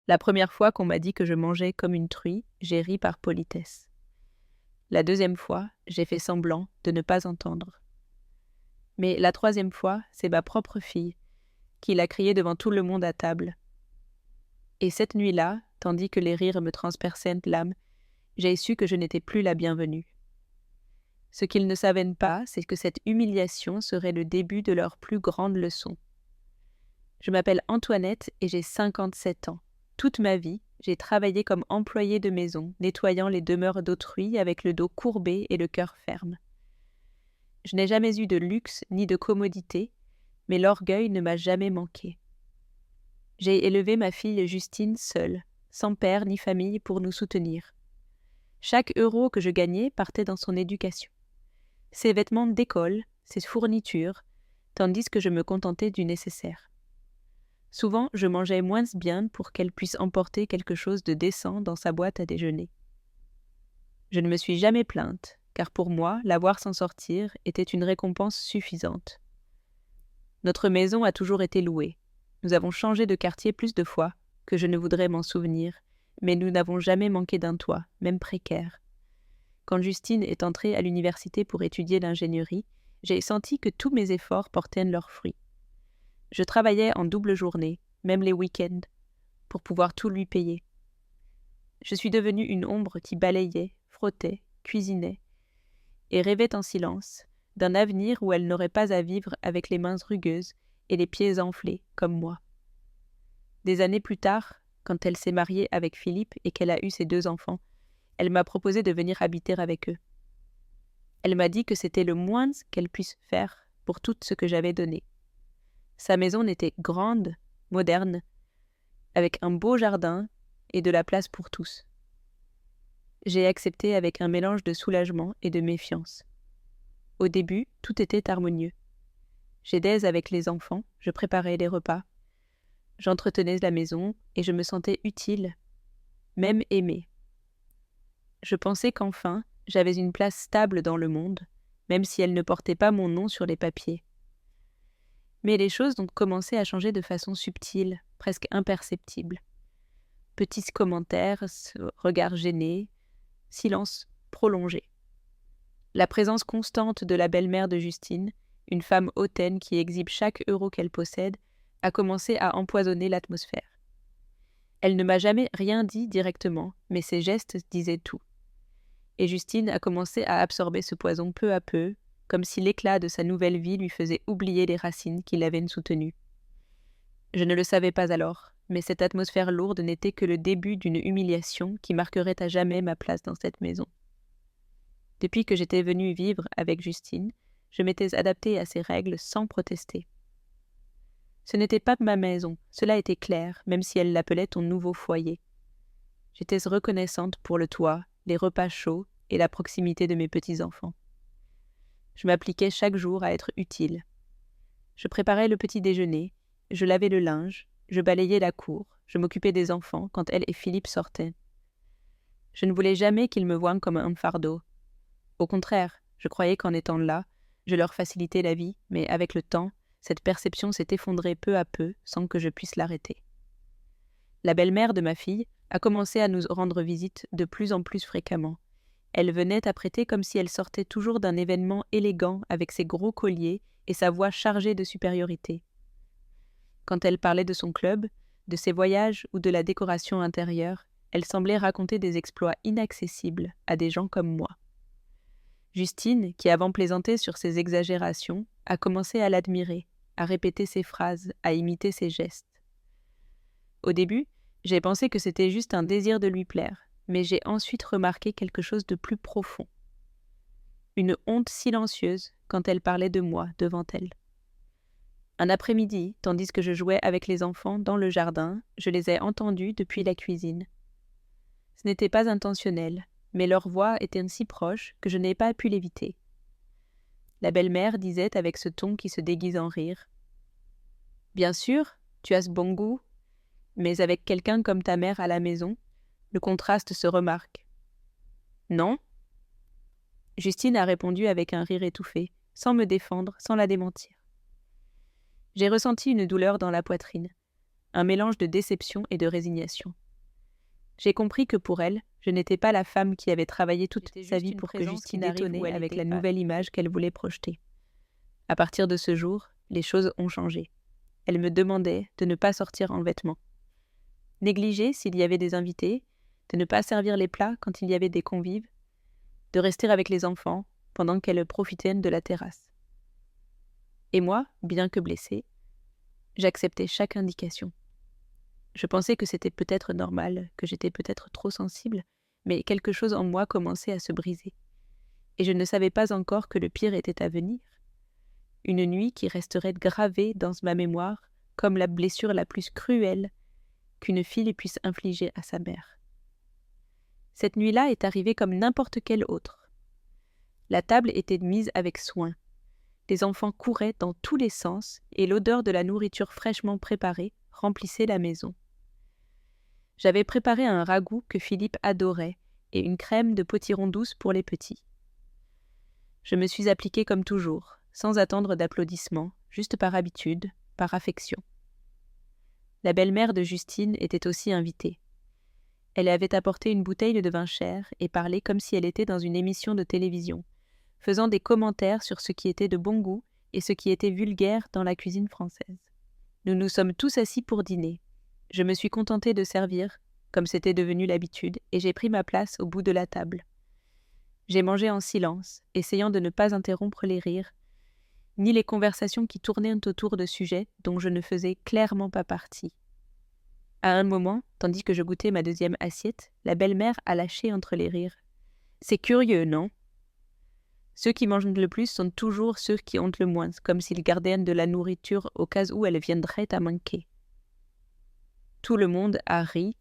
La première fois qu'on m'a dit que je mangeais comme une truie, j'ai ri par politesse. La deuxième fois, j'ai fait semblant de ne pas entendre. Mais la troisième fois, c'est ma propre fille qui l'a crié devant tout le monde à table. Et cette nuit-là, tandis que les rires me transperçaient l'âme, j'ai su que je n'étais plus la bienvenue. Ce qu'ils ne savaient pas, c'est que cette humiliation serait le début de leur plus grande leçon. Je m'appelle Antoinette et j'ai 57 ans. Toute ma vie, j'ai travaillé comme employée de maison, nettoyant les demeures d'autrui avec le dos courbé et le cœur ferme. Je n'ai jamais eu de luxe ni de commodité, mais l'orgueil ne m'a jamais manqué. J'ai élevé ma fille Justine seule, sans père ni famille pour nous soutenir. Chaque euro que je gagnais partait dans son éducation. Ses vêtements d'école, ses fournitures, tandis que je me contentais du nécessaire. Souvent, je mangeais moins bien pour qu'elle puisse emporter quelque chose de décent dans sa boîte à déjeuner. Je ne me suis jamais plainte, car pour moi, la voir s'en sortir était une récompense suffisante. Notre maison a toujours été louée. Nous avons changé de quartier plus de fois que je ne voudrais m'en souvenir, mais nous n'avons jamais manqué d'un toit, même précaire. Quand Justine est entrée à l'université pour étudier l'ingénierie, j'ai senti que tous mes efforts portaient leurs fruits. Je travaillais en double journée, même les week-ends, pour pouvoir tout lui payer. Je suis devenue une ombre qui balayait, frottait, cuisinait, et rêvait en silence d'un avenir où elle n'aurait pas à vivre avec les mains rugueuses et les pieds enflés, comme moi. Des années plus tard, quand elle s'est mariée avec Philippe et qu'elle a eu ses 2 enfants, elle m'a proposé de venir habiter avec eux. Elle m'a dit que c'était le moins qu'elle puisse faire pour tout ce que j'avais donné. Sa maison était grande, moderne, avec un beau jardin et de la place pour tous. J'ai accepté avec un mélange de soulagement et de méfiance. Au début, tout était harmonieux. J'aidais avec les enfants, je préparais les repas, j'entretenais la maison et je me sentais utile, même aimée. Je pensais qu'enfin, j'avais une place stable dans le monde, même si elle ne portait pas mon nom sur les papiers. Mais les choses ont commencé à changer de façon subtile, presque imperceptible. Petits commentaires, regards gênés, silence prolongé. La présence constante de la belle-mère de Justine, une femme hautaine qui exhibe chaque euro qu'elle possède, a commencé à empoisonner l'atmosphère. Elle ne m'a jamais rien dit directement, mais ses gestes disaient tout. Et Justine a commencé à absorber ce poison peu à peu, comme si l'éclat de sa nouvelle vie lui faisait oublier les racines qui l'avaient soutenue. Je ne le savais pas alors, mais cette atmosphère lourde n'était que le début d'une humiliation qui marquerait à jamais ma place dans cette maison. Depuis que j'étais venue vivre avec Justine, je m'étais adaptée à ses règles sans protester. Ce n'était pas ma maison, cela était clair, même si elle l'appelait ton nouveau foyer. J'étais reconnaissante pour le toit, les repas chauds et la proximité de mes petits-enfants. Je m'appliquais chaque jour à être utile. Je préparais le petit déjeuner, je lavais le linge, je balayais la cour, je m'occupais des enfants quand elle et Philippe sortaient. Je ne voulais jamais qu'ils me voient comme un fardeau. Au contraire, je croyais qu'en étant là, je leur facilitais la vie, mais avec le temps, cette perception s'est effondrée peu à peu sans que je puisse l'arrêter. La belle-mère de ma fille a commencé à nous rendre visite de plus en plus fréquemment. Elle venait apprêtée comme si elle sortait toujours d'un événement élégant avec ses gros colliers et sa voix chargée de supériorité. Quand elle parlait de son club, de ses voyages ou de la décoration intérieure, elle semblait raconter des exploits inaccessibles à des gens comme moi. Justine, qui avant plaisantait sur ses exagérations, a commencé à l'admirer, à répéter ses phrases, à imiter ses gestes. Au début, j'ai pensé que c'était juste un désir de lui plaire, mais j'ai ensuite remarqué quelque chose de plus profond. Une honte silencieuse quand elle parlait de moi devant elle. Un après-midi, tandis que je jouais avec les enfants dans le jardin, je les ai entendus depuis la cuisine. Ce n'était pas intentionnel, mais leur voix était si proche que je n'ai pas pu l'éviter. La belle-mère disait avec ce ton qui se déguise en rire. « Bien sûr, tu as ce bon goût, mais avec quelqu'un comme ta mère à la maison, le contraste se remarque. » « Non ?» Justine a répondu avec un rire étouffé, sans me défendre, sans la démentir. J'ai ressenti une douleur dans la poitrine, un mélange de déception et de résignation. J'ai compris que pour elle, je n'étais pas la femme qui avait travaillé toute sa vie pour que Justine arrive avec la nouvelle image qu'elle voulait projeter. À partir de ce jour, les choses ont changé. Elle me demandait de ne pas sortir en vêtements. Négliger s'il y avait des invités, de ne pas servir les plats quand il y avait des convives, de rester avec les enfants pendant qu'elle profitait de la terrasse. Et moi, bien que blessée, j'acceptais chaque indication. Je pensais que c'était peut-être normal, que j'étais peut-être trop sensible, mais quelque chose en moi commençait à se briser. Et je ne savais pas encore que le pire était à venir. Une nuit qui resterait gravée dans ma mémoire comme la blessure la plus cruelle qu'une fille puisse infliger à sa mère. Cette nuit-là est arrivée comme n'importe quelle autre. La table était mise avec soin. Les enfants couraient dans tous les sens et l'odeur de la nourriture fraîchement préparée remplissait la maison. J'avais préparé un ragoût que Philippe adorait et une crème de potiron douce pour les petits. Je me suis appliquée comme toujours, sans attendre d'applaudissements, juste par habitude, par affection. La belle-mère de Justine était aussi invitée. Elle avait apporté une bouteille de vin cher et parlait comme si elle était dans une émission de télévision, faisant des commentaires sur ce qui était de bon goût et ce qui était vulgaire dans la cuisine française. Nous nous sommes tous assis pour dîner. Je me suis contentée de servir, comme c'était devenu l'habitude, et j'ai pris ma place au bout de la table. J'ai mangé en silence, essayant de ne pas interrompre les rires, ni les conversations qui tournaient autour de sujets dont je ne faisais clairement pas partie. À un moment, tandis que je goûtais ma deuxième assiette, la belle-mère a lâché entre les rires. « C'est curieux, non ? Ceux qui mangent le plus sont toujours ceux qui ont le moins, comme s'ils gardaient de la nourriture au cas où elle viendrait à manquer. » Tout le monde a ri,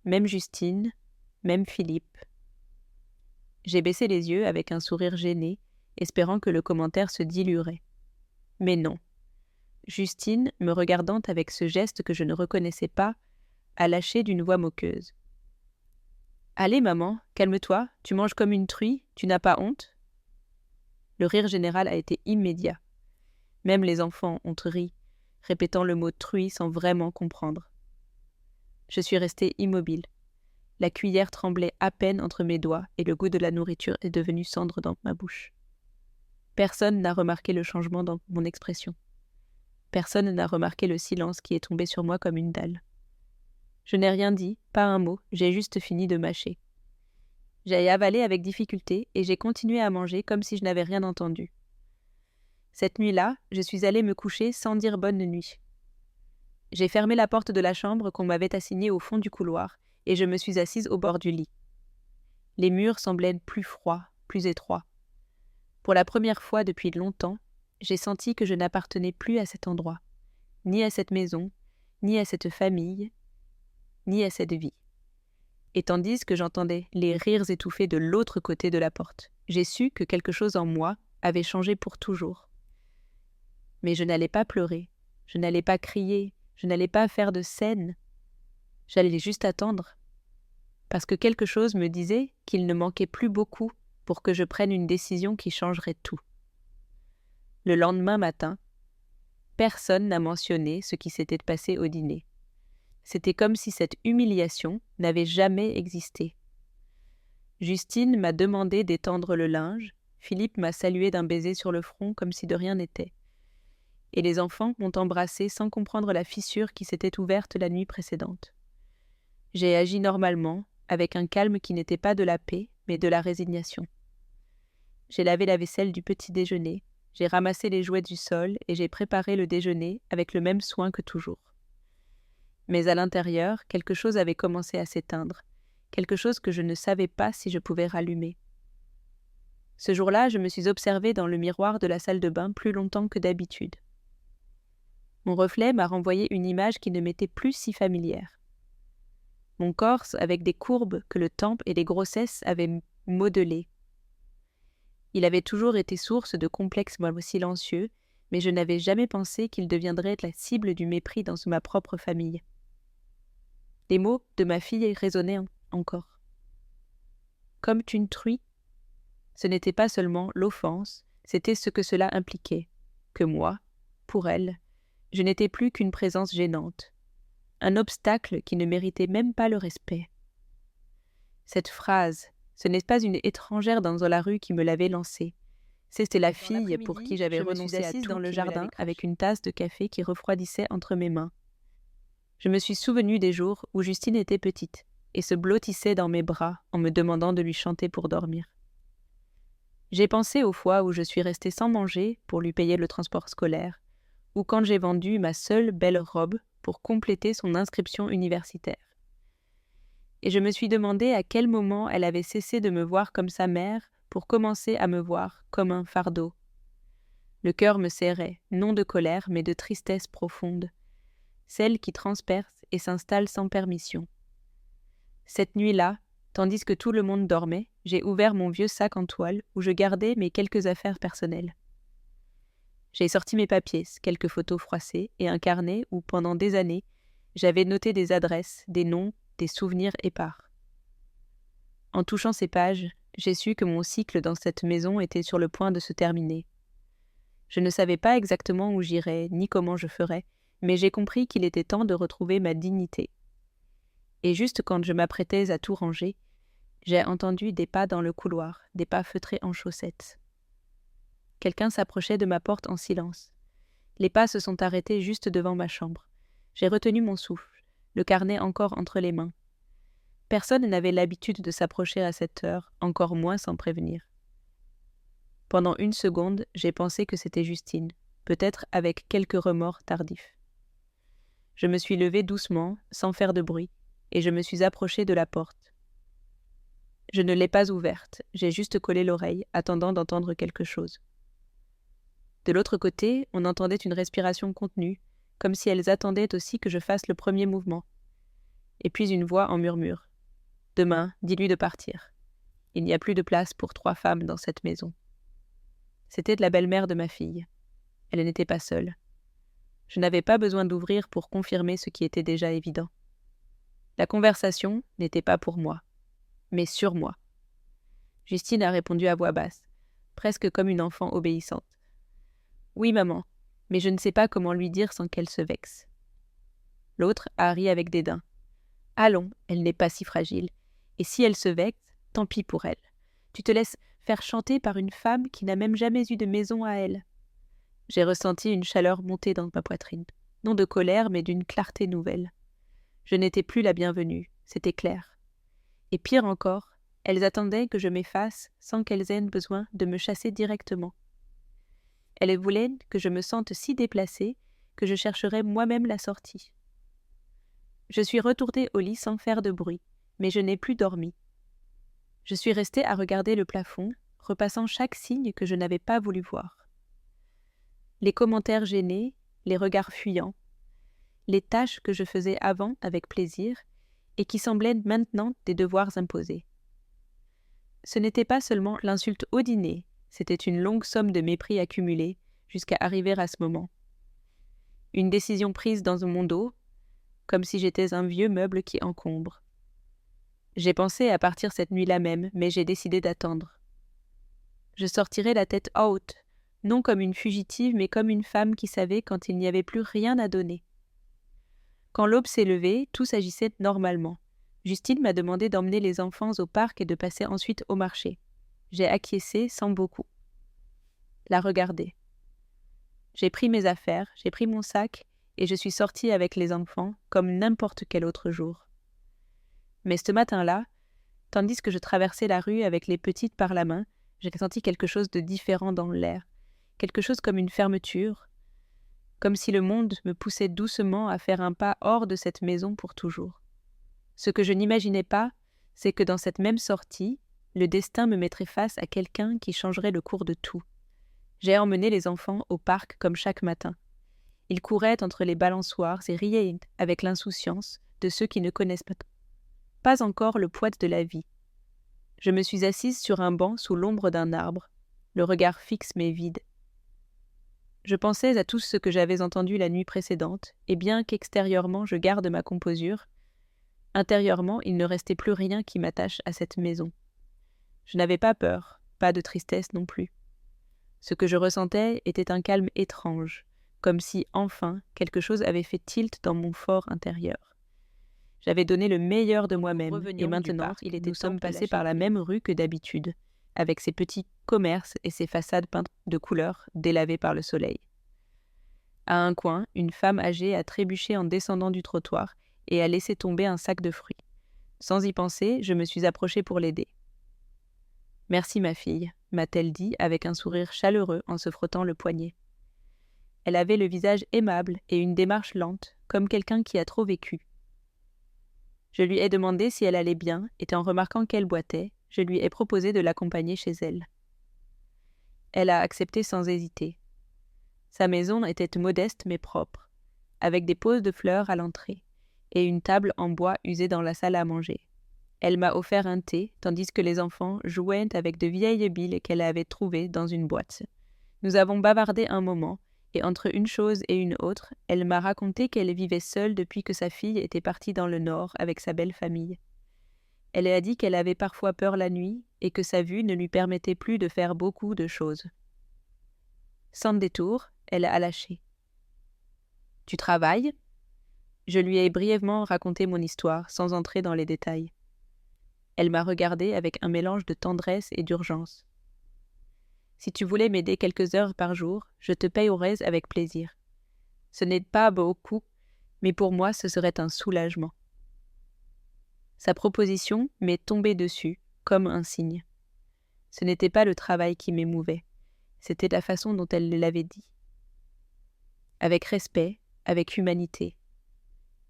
même Justine, même Philippe. J'ai baissé les yeux avec un sourire gêné, espérant que le commentaire se diluerait. Mais non. Justine, me regardant avec ce geste que je ne reconnaissais pas, a lâché d'une voix moqueuse. « Allez, maman, calme-toi, tu manges comme une truie, tu n'as pas honte ?» Le rire général a été immédiat. Même les enfants ont ri, répétant le mot truie sans vraiment comprendre. Je suis restée immobile. La cuillère tremblait à peine entre mes doigts et le goût de la nourriture est devenu cendre dans ma bouche. Personne n'a remarqué le changement dans mon expression. Personne n'a remarqué le silence qui est tombé sur moi comme une dalle. Je n'ai rien dit, pas un mot, j'ai juste fini de mâcher. J'ai avalé avec difficulté et j'ai continué à manger comme si je n'avais rien entendu. Cette nuit-là, je suis allée me coucher sans dire bonne nuit. J'ai fermé la porte de la chambre qu'on m'avait assignée au fond du couloir et je me suis assise au bord du lit. Les murs semblaient plus froids, plus étroits. Pour la première fois depuis longtemps, j'ai senti que je n'appartenais plus à cet endroit, ni à cette maison, ni à cette famille, ni à cette vie. Et tandis que j'entendais les rires étouffés de l'autre côté de la porte, j'ai su que quelque chose en moi avait changé pour toujours. Mais je n'allais pas pleurer, je n'allais pas crier, je n'allais pas faire de scène. J'allais juste attendre, parce que quelque chose me disait qu'il ne manquait plus beaucoup pour que je prenne une décision qui changerait tout. Le lendemain matin, personne n'a mentionné ce qui s'était passé au dîner. C'était comme si cette humiliation n'avait jamais existé. Justine m'a demandé d'étendre le linge, Philippe m'a salué d'un baiser sur le front comme si de rien n'était. Et les enfants m'ont embrassé sans comprendre la fissure qui s'était ouverte la nuit précédente. J'ai agi normalement, avec un calme qui n'était pas de la paix, mais de la résignation. J'ai lavé la vaisselle du petit déjeuner, j'ai ramassé les jouets du sol et j'ai préparé le déjeuner avec le même soin que toujours. Mais à l'intérieur, quelque chose avait commencé à s'éteindre, quelque chose que je ne savais pas si je pouvais rallumer. Ce jour-là, je me suis observée dans le miroir de la salle de bain plus longtemps que d'habitude. Mon reflet m'a renvoyé une image qui ne m'était plus si familière. Mon corps avec des courbes que le temps et les grossesses avaient modelées. Il avait toujours été source de complexes silencieux, mais je n'avais jamais pensé qu'il deviendrait la cible du mépris dans ma propre famille. Les mots de ma fille résonnaient encore. « Comme une truie », ce n'était pas seulement l'offense, c'était ce que cela impliquait, que moi, pour elle, Je n'étais plus qu'une présence gênante, un obstacle qui ne méritait même pas le respect. Cette phrase, ce n'est pas une étrangère dans la rue qui me l'avait lancée. C'était la fille pour qui j'avais renoncé à tout dans le jardin avec une tasse de café qui refroidissait entre mes mains. Je me suis souvenu des jours où Justine était petite et se blottissait dans mes bras en me demandant de lui chanter pour dormir. J'ai pensé aux fois où je suis restée sans manger pour lui payer le transport scolaire, ou quand j'ai vendu ma seule belle robe pour compléter son inscription universitaire. Et je me suis demandé à quel moment elle avait cessé de me voir comme sa mère pour commencer à me voir comme un fardeau. Le cœur me serrait, non de colère, mais de tristesse profonde, celle qui transperce et s'installe sans permission. Cette nuit-là, tandis que tout le monde dormait, j'ai ouvert mon vieux sac en toile où je gardais mes quelques affaires personnelles. J'ai sorti mes papiers, quelques photos froissées et un carnet où, pendant des années, j'avais noté des adresses, des noms, des souvenirs épars. En touchant ces pages, j'ai su que mon cycle dans cette maison était sur le point de se terminer. Je ne savais pas exactement où j'irais, ni comment je ferais, mais j'ai compris qu'il était temps de retrouver ma dignité. Et juste quand je m'apprêtais à tout ranger, j'ai entendu des pas dans le couloir, des pas feutrés en chaussettes. Quelqu'un s'approchait de ma porte en silence. Les pas se sont arrêtés juste devant ma chambre. J'ai retenu mon souffle, le carnet encore entre les mains. Personne n'avait l'habitude de s'approcher à cette heure, encore moins sans prévenir. Pendant une seconde, j'ai pensé que c'était Justine, peut-être avec quelques remords tardifs. Je me suis levée doucement, sans faire de bruit, et je me suis approchée de la porte. Je ne l'ai pas ouverte, j'ai juste collé l'oreille, attendant d'entendre quelque chose. De l'autre côté, on entendait une respiration contenue, comme si elles attendaient aussi que je fasse le premier mouvement. Et puis une voix en murmure. « Demain, dis-lui de partir. Il n'y a plus de place pour 3 femmes dans cette maison. » C'était de la belle-mère de ma fille. Elle n'était pas seule. Je n'avais pas besoin d'ouvrir pour confirmer ce qui était déjà évident. La conversation n'était pas pour moi, mais sur moi. Justine a répondu à voix basse, presque comme une enfant obéissante. « Oui, maman, mais je ne sais pas comment lui dire sans qu'elle se vexe. » L'autre a ri avec dédain. « Allons, elle n'est pas si fragile. Et si elle se vexe, tant pis pour elle. Tu te laisses faire chanter par une femme qui n'a même jamais eu de maison à elle. » J'ai ressenti une chaleur monter dans ma poitrine, non de colère, mais d'une clarté nouvelle. Je n'étais plus la bienvenue, c'était clair. Et pire encore, elles attendaient que je m'efface sans qu'elles aient besoin de me chasser directement. Elles voulaient que je me sente si déplacée que je chercherais moi-même la sortie. Je suis retournée au lit sans faire de bruit, mais je n'ai plus dormi. Je suis restée à regarder le plafond, repassant chaque signe que je n'avais pas voulu voir. Les commentaires gênés, les regards fuyants, les tâches que je faisais avant avec plaisir et qui semblaient maintenant des devoirs imposés. Ce n'était pas seulement l'insulte au dîner, c'était une longue somme de mépris accumulés jusqu'à arriver à ce moment. Une décision prise dans mon dos, comme si j'étais un vieux meuble qui encombre. J'ai pensé à partir cette nuit-là même, mais j'ai décidé d'attendre. Je sortirai la tête haute, non comme une fugitive, mais comme une femme qui savait quand il n'y avait plus rien à donner. Quand l'aube s'est levée, tout s'agissait normalement. Justine m'a demandé d'emmener les enfants au parc et de passer ensuite au marché. J'ai acquiescé sans beaucoup. La regarder. J'ai pris mes affaires, j'ai pris mon sac et je suis sortie avec les enfants comme n'importe quel autre jour. Mais ce matin-là, tandis que je traversais la rue avec les petites par la main, j'ai senti quelque chose de différent dans l'air, quelque chose comme une fermeture, comme si le monde me poussait doucement à faire un pas hors de cette maison pour toujours. Ce que je n'imaginais pas, c'est que dans cette même sortie, le destin me mettrait face à quelqu'un qui changerait le cours de tout. J'ai emmené les enfants au parc comme chaque matin. Ils couraient entre les balançoires et riaient avec l'insouciance de ceux qui ne connaissent pas encore le poids de la vie. Je me suis assise sur un banc sous l'ombre d'un arbre, le regard fixe mais vide. Je pensais à tout ce que j'avais entendu la nuit précédente, et bien qu'extérieurement je garde ma composure, intérieurement il ne restait plus rien qui m'attache à cette maison. Je n'avais pas peur, pas de tristesse non plus. Ce que je ressentais était un calme étrange, comme si, enfin, quelque chose avait fait tilt dans mon fort intérieur. J'avais donné le meilleur de moi-même, et maintenant, nous sommes passés par la même rue que d'habitude, avec ses petits commerces et ses façades peintes de couleurs délavées par le soleil. À un coin, une femme âgée a trébuché en descendant du trottoir et a laissé tomber un sac de fruits. Sans y penser, je me suis approchée pour l'aider. « Merci ma fille », m'a-t-elle dit avec un sourire chaleureux en se frottant le poignet. Elle avait le visage aimable et une démarche lente, comme quelqu'un qui a trop vécu. Je lui ai demandé si elle allait bien, et en remarquant qu'elle boitait, je lui ai proposé de l'accompagner chez elle. Elle a accepté sans hésiter. Sa maison était modeste mais propre, avec des poses de fleurs à l'entrée, et une table en bois usée dans la salle à manger. Elle m'a offert un thé, tandis que les enfants jouaient avec de vieilles billes qu'elle avait trouvées dans une boîte. Nous avons bavardé un moment, et entre une chose et une autre, elle m'a raconté qu'elle vivait seule depuis que sa fille était partie dans le nord avec sa belle famille. Elle a dit qu'elle avait parfois peur la nuit et que sa vue ne lui permettait plus de faire beaucoup de choses. Sans détour, elle a lâché. « Tu travailles ?» Je lui ai brièvement raconté mon histoire, sans entrer dans les détails. Elle m'a regardé avec un mélange de tendresse et d'urgence. « Si tu voulais m'aider quelques heures par jour, je te payerais avec plaisir. Ce n'est pas beaucoup, mais pour moi ce serait un soulagement. » Sa proposition m'est tombée dessus, comme un signe. Ce n'était pas le travail qui m'émouvait, c'était la façon dont elle l'avait dit. Avec respect, avec humanité.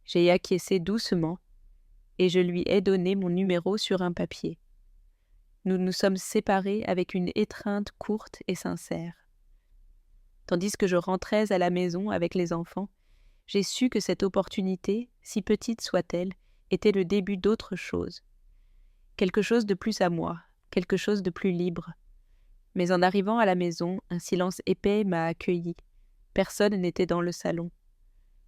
J'ai acquiescé doucement, et je lui ai donné mon numéro sur un papier. Nous nous sommes séparés avec une étreinte courte et sincère. Tandis que je rentrais à la maison avec les enfants, j'ai su que cette opportunité, si petite soit-elle, était le début d'autre chose. Quelque chose de plus à moi, quelque chose de plus libre. Mais en arrivant à la maison, un silence épais m'a accueilli. Personne n'était dans le salon.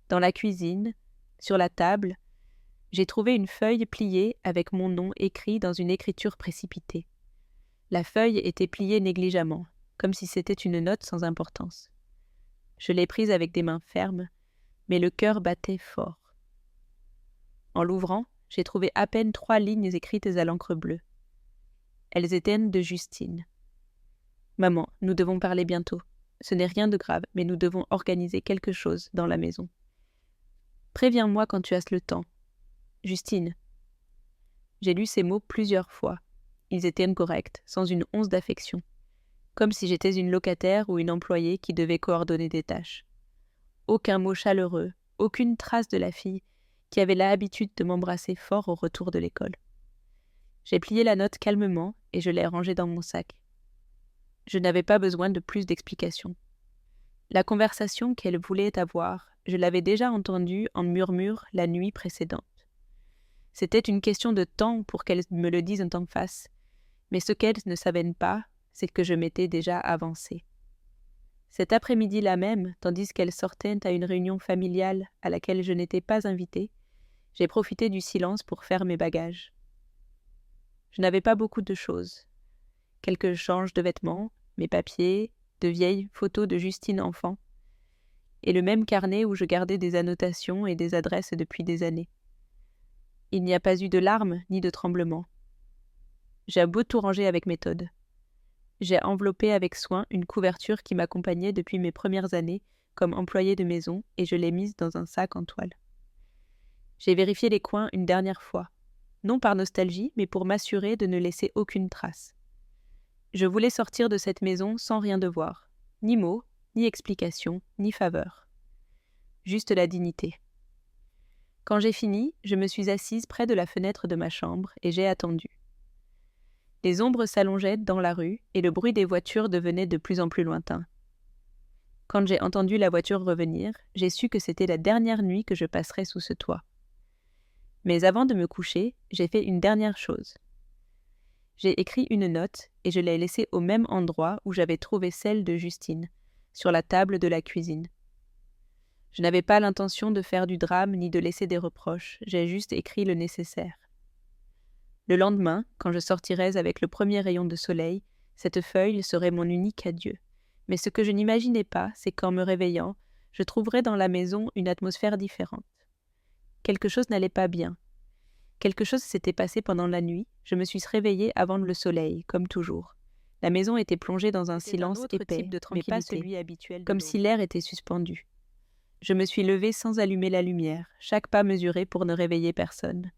Dans la cuisine, sur la table, j'ai trouvé une feuille pliée avec mon nom écrit dans une écriture précipitée. La feuille était pliée négligemment, comme si c'était une note sans importance. Je l'ai prise avec des mains fermes, mais le cœur battait fort. En l'ouvrant, j'ai trouvé à peine 3 lignes écrites à l'encre bleue. Elles étaient de Justine. « Maman, nous devons parler bientôt. Ce n'est rien de grave, mais nous devons organiser quelque chose dans la maison. Préviens-moi quand tu as le temps. Justine. » J'ai lu ces mots plusieurs fois. Ils étaient corrects, sans une once d'affection, comme si j'étais une locataire ou une employée qui devait coordonner des tâches. Aucun mot chaleureux, aucune trace de la fille qui avait l'habitude de m'embrasser fort au retour de l'école. J'ai plié la note calmement et je l'ai rangée dans mon sac. Je n'avais pas besoin de plus d'explications. La conversation qu'elle voulait avoir, je l'avais déjà entendue en murmure la nuit précédente. C'était une question de temps pour qu'elle me le dise en face, mais ce qu'elle ne savait pas, c'est que je m'étais déjà avancée. Cet après-midi-là même, tandis qu'elle sortait à une réunion familiale à laquelle je n'étais pas invitée, j'ai profité du silence pour faire mes bagages. Je n'avais pas beaucoup de choses. Quelques changes de vêtements, mes papiers, de vieilles photos de Justine enfant, et le même carnet où je gardais des annotations et des adresses depuis des années. Il n'y a pas eu de larmes ni de tremblements. J'ai beau tout ranger avec méthode. J'ai enveloppé avec soin une couverture qui m'accompagnait depuis mes premières années comme employée de maison et je l'ai mise dans un sac en toile. J'ai vérifié les coins une dernière fois, non par nostalgie, mais pour m'assurer de ne laisser aucune trace. Je voulais sortir de cette maison sans rien devoir, ni mots, ni explications, ni faveur. Juste la dignité. Quand j'ai fini, je me suis assise près de la fenêtre de ma chambre et j'ai attendu. Les ombres s'allongeaient dans la rue et le bruit des voitures devenait de plus en plus lointain. Quand j'ai entendu la voiture revenir, j'ai su que c'était la dernière nuit que je passerais sous ce toit. Mais avant de me coucher, j'ai fait une dernière chose. J'ai écrit une note et je l'ai laissée au même endroit où j'avais trouvé celle de Justine, sur la table de la cuisine. Je n'avais pas l'intention de faire du drame ni de laisser des reproches, j'ai juste écrit le nécessaire. Le lendemain, quand je sortirais avec le premier rayon de soleil, cette feuille serait mon unique adieu. Mais ce que je n'imaginais pas, c'est qu'en me réveillant, je trouverais dans la maison une atmosphère différente. Quelque chose n'allait pas bien. Quelque chose s'était passé pendant la nuit, je me suis réveillée avant le soleil, comme toujours. La maison était plongée dans un silence épais, mais pas celui habituel, comme si l'air était suspendu. Je me suis levée sans allumer la lumière, chaque pas mesuré pour ne réveiller personne.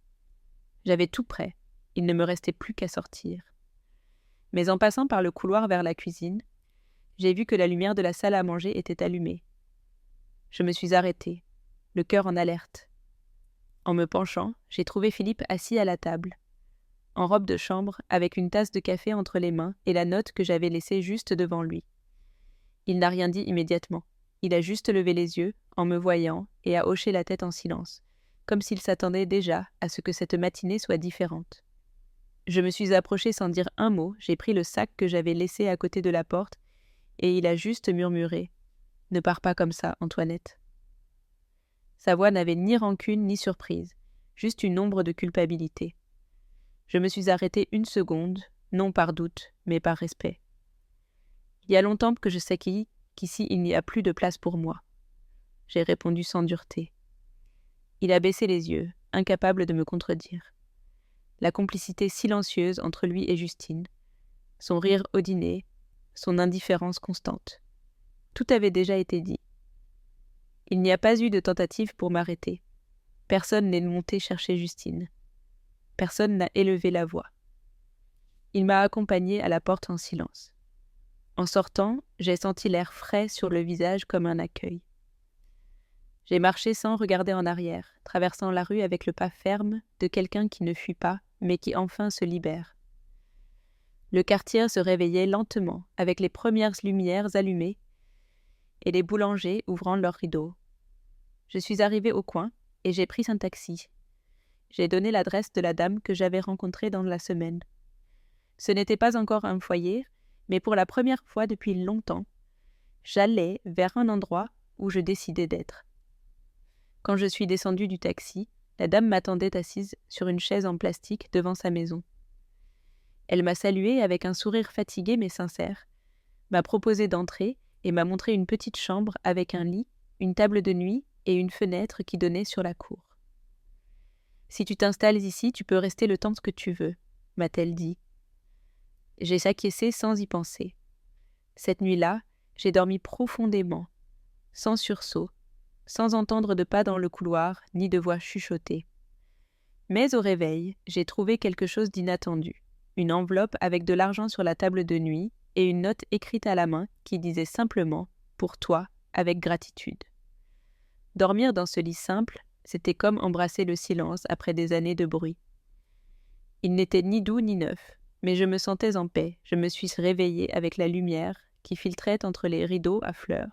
J'avais tout prêt, il ne me restait plus qu'à sortir. Mais en passant par le couloir vers la cuisine, j'ai vu que la lumière de la salle à manger était allumée. Je me suis arrêtée, le cœur en alerte. En me penchant, j'ai trouvé Philippe assis à la table, en robe de chambre, avec une tasse de café entre les mains et la note que j'avais laissée juste devant lui. Il n'a rien dit immédiatement. Il a juste levé les yeux, en me voyant, et a hoché la tête en silence, comme s'il s'attendait déjà à ce que cette matinée soit différente. Je me suis approchée sans dire un mot, j'ai pris le sac que j'avais laissé à côté de la porte, et il a juste murmuré « Ne pars pas comme ça, Antoinette ». Sa voix n'avait ni rancune ni surprise, juste une ombre de culpabilité. Je me suis arrêtée une seconde, non par doute, mais par respect. Il y a longtemps que je sais qu'ici il n'y a plus de place pour moi. J'ai répondu sans dureté. Il a baissé les yeux, incapable de me contredire. La complicité silencieuse entre lui et Justine, son rire au dîner, son indifférence constante. Tout avait déjà été dit. Il n'y a pas eu de tentative pour m'arrêter. Personne n'est monté chercher Justine. Personne n'a élevé la voix. Il m'a accompagnée à la porte en silence. En sortant, j'ai senti l'air frais sur le visage comme un accueil. J'ai marché sans regarder en arrière, traversant la rue avec le pas ferme de quelqu'un qui ne fuit pas, mais qui enfin se libère. Le quartier se réveillait lentement, avec les premières lumières allumées et les boulangers ouvrant leurs rideaux. Je suis arrivée au coin et j'ai pris un taxi. J'ai donné l'adresse de la dame que j'avais rencontrée dans la semaine. Ce n'était pas encore un foyer, mais pour la première fois depuis longtemps, j'allais vers un endroit où je décidais d'être. Quand je suis descendue du taxi, la dame m'attendait assise sur une chaise en plastique devant sa maison. Elle m'a saluée avec un sourire fatigué mais sincère, m'a proposé d'entrer et m'a montré une petite chambre avec un lit, une table de nuit et une fenêtre qui donnait sur la cour. « Si tu t'installes ici, tu peux rester le temps que tu veux », m'a-t-elle dit. J'ai s'acquiescé sans y penser. Cette nuit-là, j'ai dormi profondément, sans sursaut, sans entendre de pas dans le couloir ni de voix chuchotée. Mais au réveil, j'ai trouvé quelque chose d'inattendu, une enveloppe avec de l'argent sur la table de nuit et une note écrite à la main qui disait simplement « Pour toi, avec gratitude ». Dormir dans ce lit simple, c'était comme embrasser le silence après des années de bruit. Il n'était ni doux ni neuf, mais je me sentais en paix, je me suis réveillée avec la lumière qui filtrait entre les rideaux à fleurs.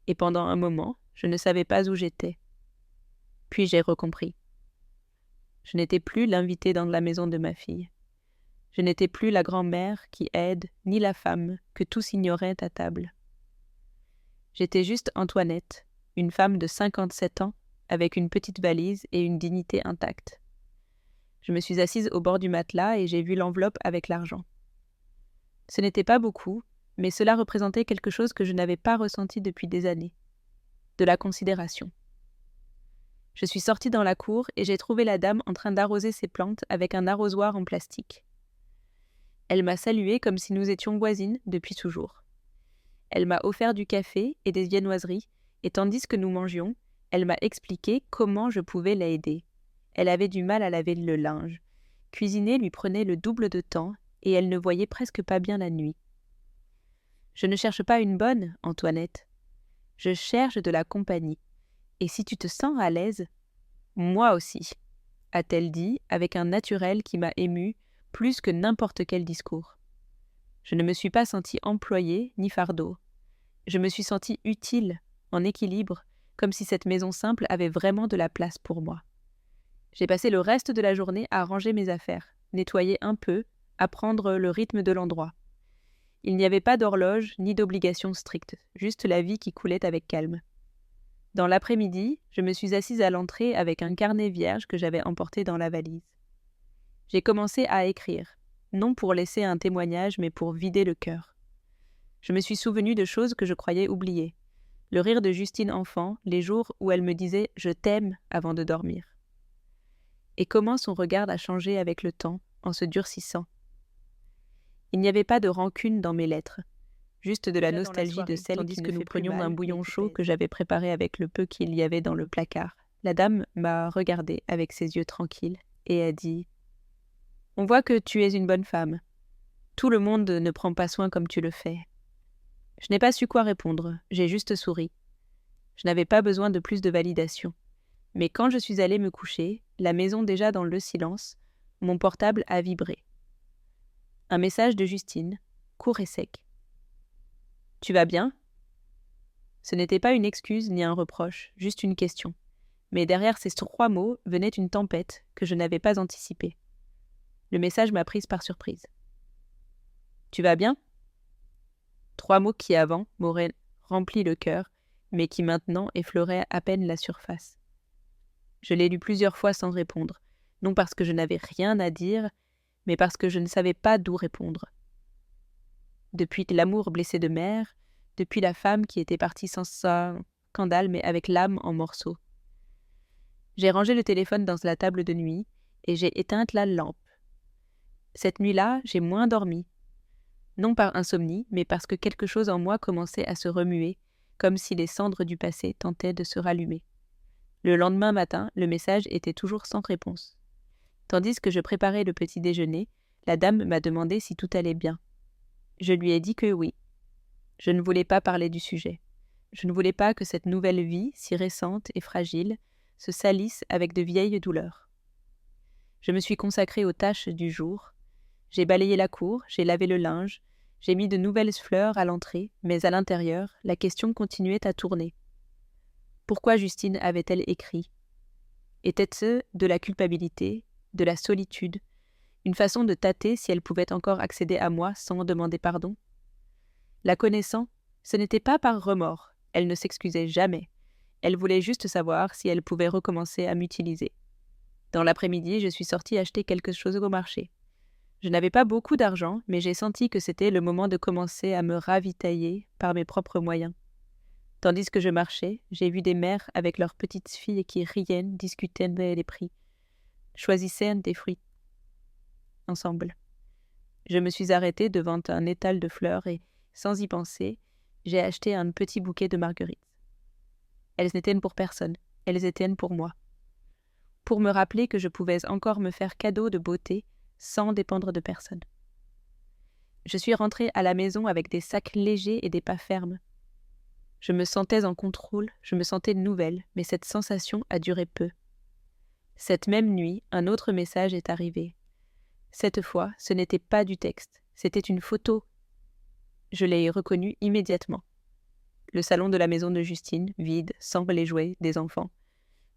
Et pendant un moment, je ne savais pas où j'étais. Puis j'ai recompris. Je n'étais plus l'invitée dans la maison de ma fille. Je n'étais plus la grand-mère qui aide, ni la femme que tous ignoraient à table. J'étais juste Antoinette, une femme de 57 ans, avec une petite valise et une dignité intacte. Je me suis assise au bord du matelas et j'ai vu l'enveloppe avec l'argent. Ce n'était pas beaucoup, mais cela représentait quelque chose que je n'avais pas ressenti depuis des années. De la considération. Je suis sortie dans la cour et j'ai trouvé la dame en train d'arroser ses plantes avec un arrosoir en plastique. Elle m'a saluée comme si nous étions voisines depuis toujours. Elle m'a offert du café et des viennoiseries, et tandis que nous mangions, elle m'a expliqué comment je pouvais l'aider. Elle avait du mal à laver le linge. Cuisiner lui prenait le double de temps, et elle ne voyait presque pas bien la nuit. Je ne cherche pas une bonne, Antoinette. Je cherche de la compagnie. Et si tu te sens à l'aise, moi aussi, a-t-elle dit avec un naturel qui m'a émue plus que n'importe quel discours. Je ne me suis pas sentie employée ni fardeau. Je me suis sentie utile, en équilibre, comme si cette maison simple avait vraiment de la place pour moi. J'ai passé le reste de la journée à ranger mes affaires, nettoyer un peu, à prendre le rythme de l'endroit. Il n'y avait pas d'horloge ni d'obligation stricte, juste la vie qui coulait avec calme. Dans l'après-midi, je me suis assise à l'entrée avec un carnet vierge que j'avais emporté dans la valise. J'ai commencé à écrire, non pour laisser un témoignage, mais pour vider le cœur. Je me suis souvenue de choses que je croyais oubliées. Le rire de Justine enfant, les jours où elle me disait « je t'aime » avant de dormir. Et comment son regard a changé avec le temps, en se durcissant. Il n'y avait pas de rancune dans mes lettres, juste de la nostalgie de celle qui que nous prenions d'un bouillon chaud que j'avais préparé avec le peu qu'il y avait dans le placard. La dame m'a regardée avec ses yeux tranquilles et a dit « On voit que tu es une bonne femme. Tout le monde ne prend pas soin comme tu le fais. » Je n'ai pas su quoi répondre, j'ai juste souri. Je n'avais pas besoin de plus de validation. Mais quand je suis allée me coucher, la maison déjà dans le silence, mon portable a vibré. Un message de Justine, court et sec. « Tu vas bien ?» Ce n'était pas une excuse ni un reproche, juste une question. Mais derrière ces 3 mots venait une tempête que je n'avais pas anticipée. Le message m'a prise par surprise. « Tu vas bien ?» 3 mots qui avant m'auraient rempli le cœur, mais qui maintenant effleuraient à peine la surface. Je l'ai lu plusieurs fois sans répondre, non parce que je n'avais rien à dire, mais parce que je ne savais pas d'où répondre. Depuis l'amour blessé de mère, depuis la femme qui était partie sans scandale mais avec l'âme en morceaux. J'ai rangé le téléphone dans la table de nuit et j'ai éteint la lampe. Cette nuit-là, j'ai moins dormi. Non par insomnie, mais parce que quelque chose en moi commençait à se remuer, comme si les cendres du passé tentaient de se rallumer. Le lendemain matin, le message était toujours sans réponse. Tandis que je préparais le petit déjeuner, la dame m'a demandé si tout allait bien. Je lui ai dit que oui. Je ne voulais pas parler du sujet. Je ne voulais pas que cette nouvelle vie, si récente et fragile, se salisse avec de vieilles douleurs. Je me suis consacrée aux tâches du jour. J'ai balayé la cour, j'ai lavé le linge, j'ai mis de nouvelles fleurs à l'entrée, mais à l'intérieur, la question continuait à tourner. Pourquoi Justine avait-elle écrit ? Était-ce de la culpabilité, de la solitude, une façon de tâter si elle pouvait encore accéder à moi sans demander pardon ? La connaissant, ce n'était pas par remords, elle ne s'excusait jamais. Elle voulait juste savoir si elle pouvait recommencer à m'utiliser. Dans l'après-midi, je suis sortie acheter quelque chose au marché. Je n'avais pas beaucoup d'argent, mais j'ai senti que c'était le moment de commencer à me ravitailler par mes propres moyens. Tandis que je marchais, j'ai vu des mères avec leurs petites filles qui riaient, discutaient des prix, choisissaient des fruits ensemble. Je me suis arrêtée devant un étal de fleurs et, sans y penser, j'ai acheté un petit bouquet de marguerites. Elles n'étaient pour personne, elles étaient pour moi. Pour me rappeler que je pouvais encore me faire cadeau de beauté sans dépendre de personne. Je suis rentrée à la maison avec des sacs légers et des pas fermes. Je me sentais en contrôle, je me sentais nouvelle, mais cette sensation a duré peu. Cette même nuit, un autre message est arrivé. Cette fois, ce n'était pas du texte, c'était une photo. Je l'ai reconnue immédiatement. Le salon de la maison de Justine, vide, sans les jouets des enfants,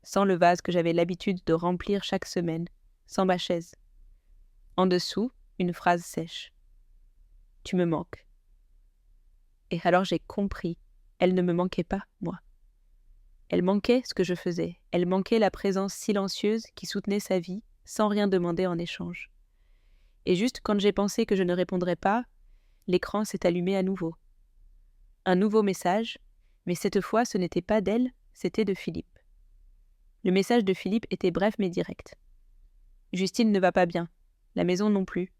sans le vase que j'avais l'habitude de remplir chaque semaine, sans ma chaise. En dessous, une phrase sèche. « Tu me manques. » Et alors j'ai compris. Elle ne me manquait pas, moi. Elle manquait ce que je faisais. Elle manquait la présence silencieuse qui soutenait sa vie, sans rien demander en échange. Et juste quand j'ai pensé que je ne répondrais pas, l'écran s'est allumé à nouveau. Un nouveau message, mais cette fois ce n'était pas d'elle, c'était de Philippe. Le message de Philippe était bref mais direct. « Justine ne va pas bien. La maison non plus.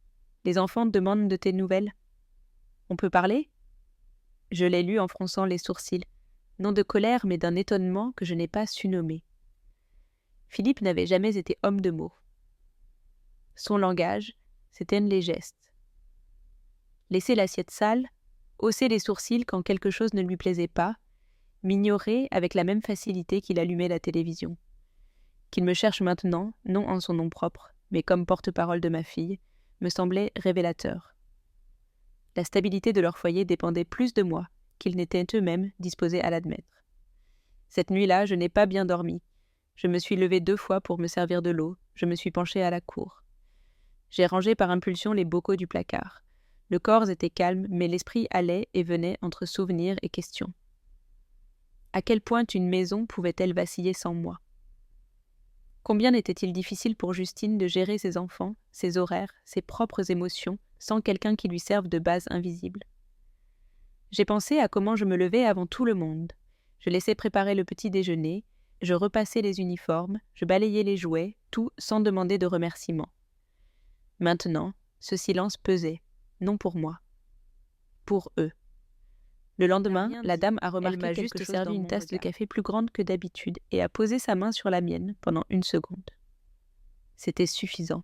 Les enfants demandent de tes nouvelles. On peut parler ?» Je l'ai lu en fronçant les sourcils, non de colère mais d'un étonnement que je n'ai pas su nommer. Philippe n'avait jamais été homme de mots. Son langage, c'étaient les gestes. Laisser l'assiette sale, hausser les sourcils quand quelque chose ne lui plaisait pas, m'ignorer avec la même facilité qu'il allumait la télévision. Qu'il me cherche maintenant, non en son nom propre, mais comme porte-parole de ma fille, me semblait révélateur. La stabilité de leur foyer dépendait plus de moi qu'ils n'étaient eux-mêmes disposés à l'admettre. Cette nuit-là, je n'ai pas bien dormi. Je me suis levée 2 fois pour me servir de l'eau, je me suis penchée à la cour. J'ai rangé par impulsion les bocaux du placard. Le corps était calme, mais l'esprit allait et venait entre souvenirs et questions. À quel point une maison pouvait-elle vaciller sans moi ? Combien était-il difficile pour Justine de gérer ses enfants, ses horaires, ses propres émotions, sans quelqu'un qui lui serve de base invisible. J'ai pensé à comment je me levais avant tout le monde. Je laissais préparer le petit déjeuner, je repassais les uniformes, je balayais les jouets, tout sans demander de remerciements. Maintenant, ce silence pesait, non pour moi, pour eux. Le lendemain, la dame a remarqué Elle m'a quelque juste chose servi dans une mon tasse de regard. café Plus grande que d'habitude et a posé sa main sur la mienne pendant 1 seconde. C'était suffisant.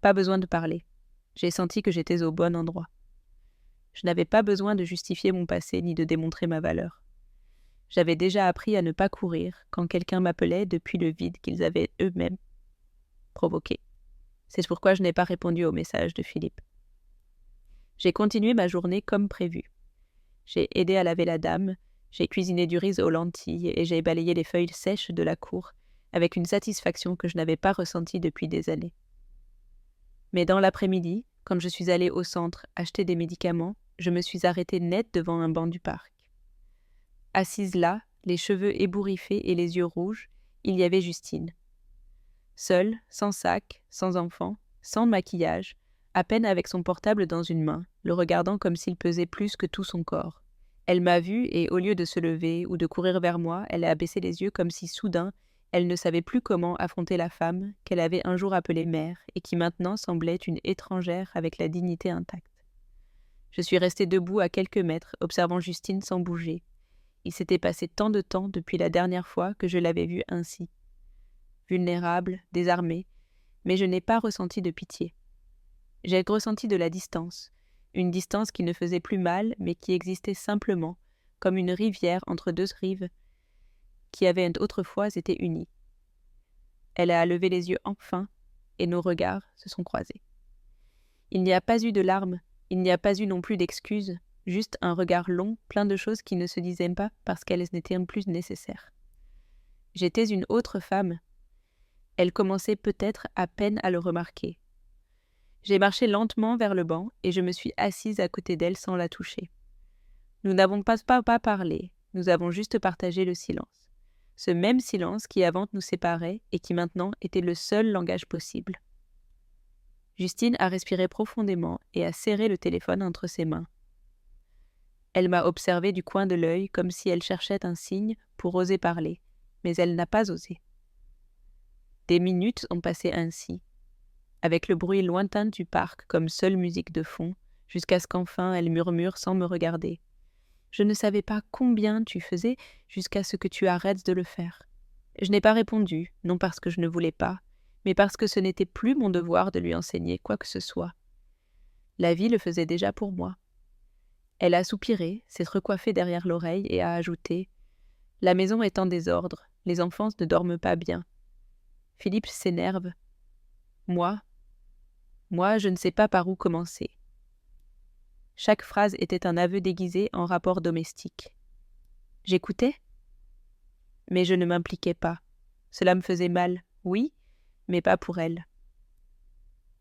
Pas besoin de parler. J'ai senti que j'étais au bon endroit. Je n'avais pas besoin de justifier mon passé ni de démontrer ma valeur. J'avais déjà appris à ne pas courir quand quelqu'un m'appelait depuis le vide qu'ils avaient eux-mêmes provoqué. C'est pourquoi je n'ai pas répondu au message de Philippe. J'ai continué ma journée comme prévu. J'ai aidé à laver la dame, j'ai cuisiné du riz aux lentilles et j'ai balayé les feuilles sèches de la cour avec une satisfaction que je n'avais pas ressentie depuis des années. Mais dans l'après-midi, quand je suis allée au centre acheter des médicaments, je me suis arrêtée net devant un banc du parc. Assise là, les cheveux ébouriffés et les yeux rouges, il y avait Justine. Seule, sans sac, sans enfant, sans maquillage, à peine avec son portable dans une main, le regardant comme s'il pesait plus que tout son corps. Elle m'a vue et au lieu de se lever ou de courir vers moi, elle a abaissé les yeux comme si soudain, elle ne savait plus comment affronter la femme qu'elle avait un jour appelée mère et qui maintenant semblait une étrangère avec la dignité intacte. Je suis restée debout à quelques mètres, observant Justine sans bouger. Il s'était passé tant de temps depuis la dernière fois que je l'avais vue ainsi. Vulnérable, désarmée, mais je n'ai pas ressenti de pitié. J'ai ressenti de la distance, une distance qui ne faisait plus mal, mais qui existait simplement, comme une rivière entre deux rives qui avaient autrefois été unies. Elle a levé les yeux enfin, et nos regards se sont croisés. Il n'y a pas eu de larmes, il n'y a pas eu non plus d'excuses, juste un regard long, plein de choses qui ne se disaient pas parce qu'elles n'étaient plus nécessaires. J'étais une autre femme. Elle commençait peut-être à peine à le remarquer. J'ai marché lentement vers le banc et je me suis assise à côté d'elle sans la toucher. Nous n'avons pas parlé, nous avons juste partagé le silence. Ce même silence qui avant nous séparait et qui maintenant était le seul langage possible. Justine a respiré profondément et a serré le téléphone entre ses mains. Elle m'a observé du coin de l'œil comme si elle cherchait un signe pour oser parler, mais elle n'a pas osé. Des minutes ont passé ainsi, avec le bruit lointain du parc comme seule musique de fond, jusqu'à ce qu'enfin elle murmure sans me regarder. « Je ne savais pas combien tu faisais jusqu'à ce que tu arrêtes de le faire. » Je n'ai pas répondu, non parce que je ne voulais pas, mais parce que ce n'était plus mon devoir de lui enseigner quoi que ce soit. La vie le faisait déjà pour moi. Elle a soupiré, s'est recoiffée derrière l'oreille et a ajouté « La maison est en désordre, les enfants ne dorment pas bien. » Philippe s'énerve. Moi, je ne sais pas par où commencer. Chaque phrase était un aveu déguisé en rapport domestique. J'écoutais, mais je ne m'impliquais pas. Cela me faisait mal, oui, mais pas pour elle.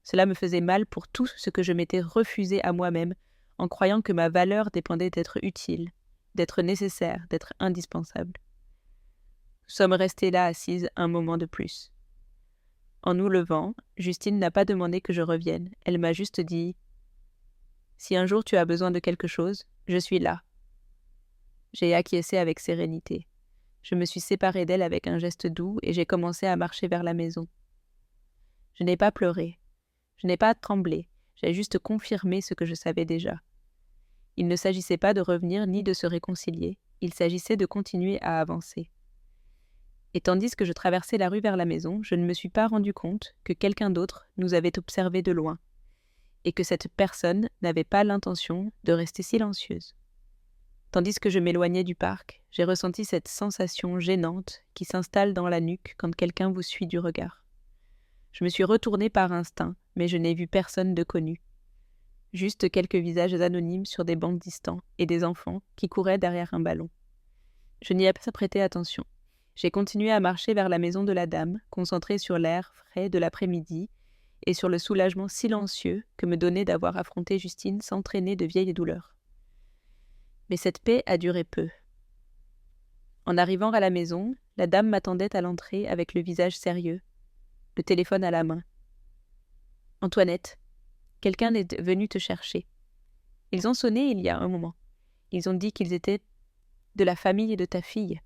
Cela me faisait mal pour tout ce que je m'étais refusé à moi-même, en croyant que ma valeur dépendait d'être utile, d'être nécessaire, d'être indispensable. Nous sommes restés là assises un moment de plus. En nous levant, Justine n'a pas demandé que je revienne, elle m'a juste dit « Si un jour tu as besoin de quelque chose, je suis là. » J'ai acquiescé avec sérénité. Je me suis séparée d'elle avec un geste doux et j'ai commencé à marcher vers la maison. Je n'ai pas pleuré, je n'ai pas tremblé, j'ai juste confirmé ce que je savais déjà. Il ne s'agissait pas de revenir ni de se réconcilier, il s'agissait de continuer à avancer. Et tandis que je traversais la rue vers la maison, je ne me suis pas rendu compte que quelqu'un d'autre nous avait observés de loin, et que cette personne n'avait pas l'intention de rester silencieuse. Tandis que je m'éloignais du parc, j'ai ressenti cette sensation gênante qui s'installe dans la nuque quand quelqu'un vous suit du regard. Je me suis retournée par instinct, mais je n'ai vu personne de connu. Juste quelques visages anonymes sur des bancs distants et des enfants qui couraient derrière un ballon. Je n'y ai pas prêté attention. J'ai continué à marcher vers la maison de la dame, concentrée sur l'air frais de l'après-midi et sur le soulagement silencieux que me donnait d'avoir affronté Justine sans traîner de vieilles douleurs. Mais cette paix a duré peu. En arrivant à la maison, la dame m'attendait à l'entrée avec le visage sérieux, le téléphone à la main. « Antoinette, quelqu'un est venu te chercher. Ils ont sonné il y a un moment. Ils ont dit qu'ils étaient de la famille de ta fille. »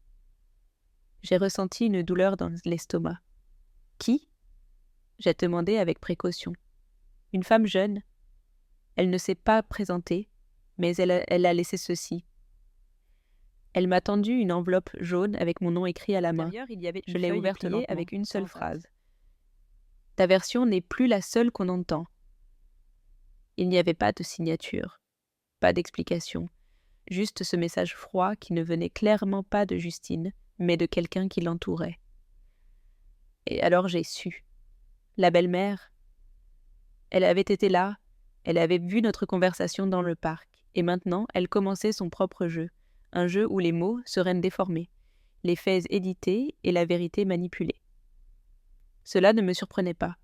J'ai ressenti une douleur dans l'estomac. « Qui ?» j'ai demandé avec précaution. « Une femme jeune. Elle ne s'est pas présentée, mais elle a laissé ceci. » Elle m'a tendu une enveloppe jaune avec mon nom écrit à la main. Je l'ai ouverte avec une seule phrase. « Ta version n'est plus la seule qu'on entend. » Il n'y avait pas de signature, pas d'explication, juste ce message froid qui ne venait clairement pas de Justine, mais de quelqu'un qui l'entourait. Et alors j'ai su. La belle-mère, elle avait été là, elle avait vu notre conversation dans le parc, et maintenant elle commençait son propre jeu, un jeu où les mots seraient déformés, les faits édités et la vérité manipulée. Cela ne me surprenait pas.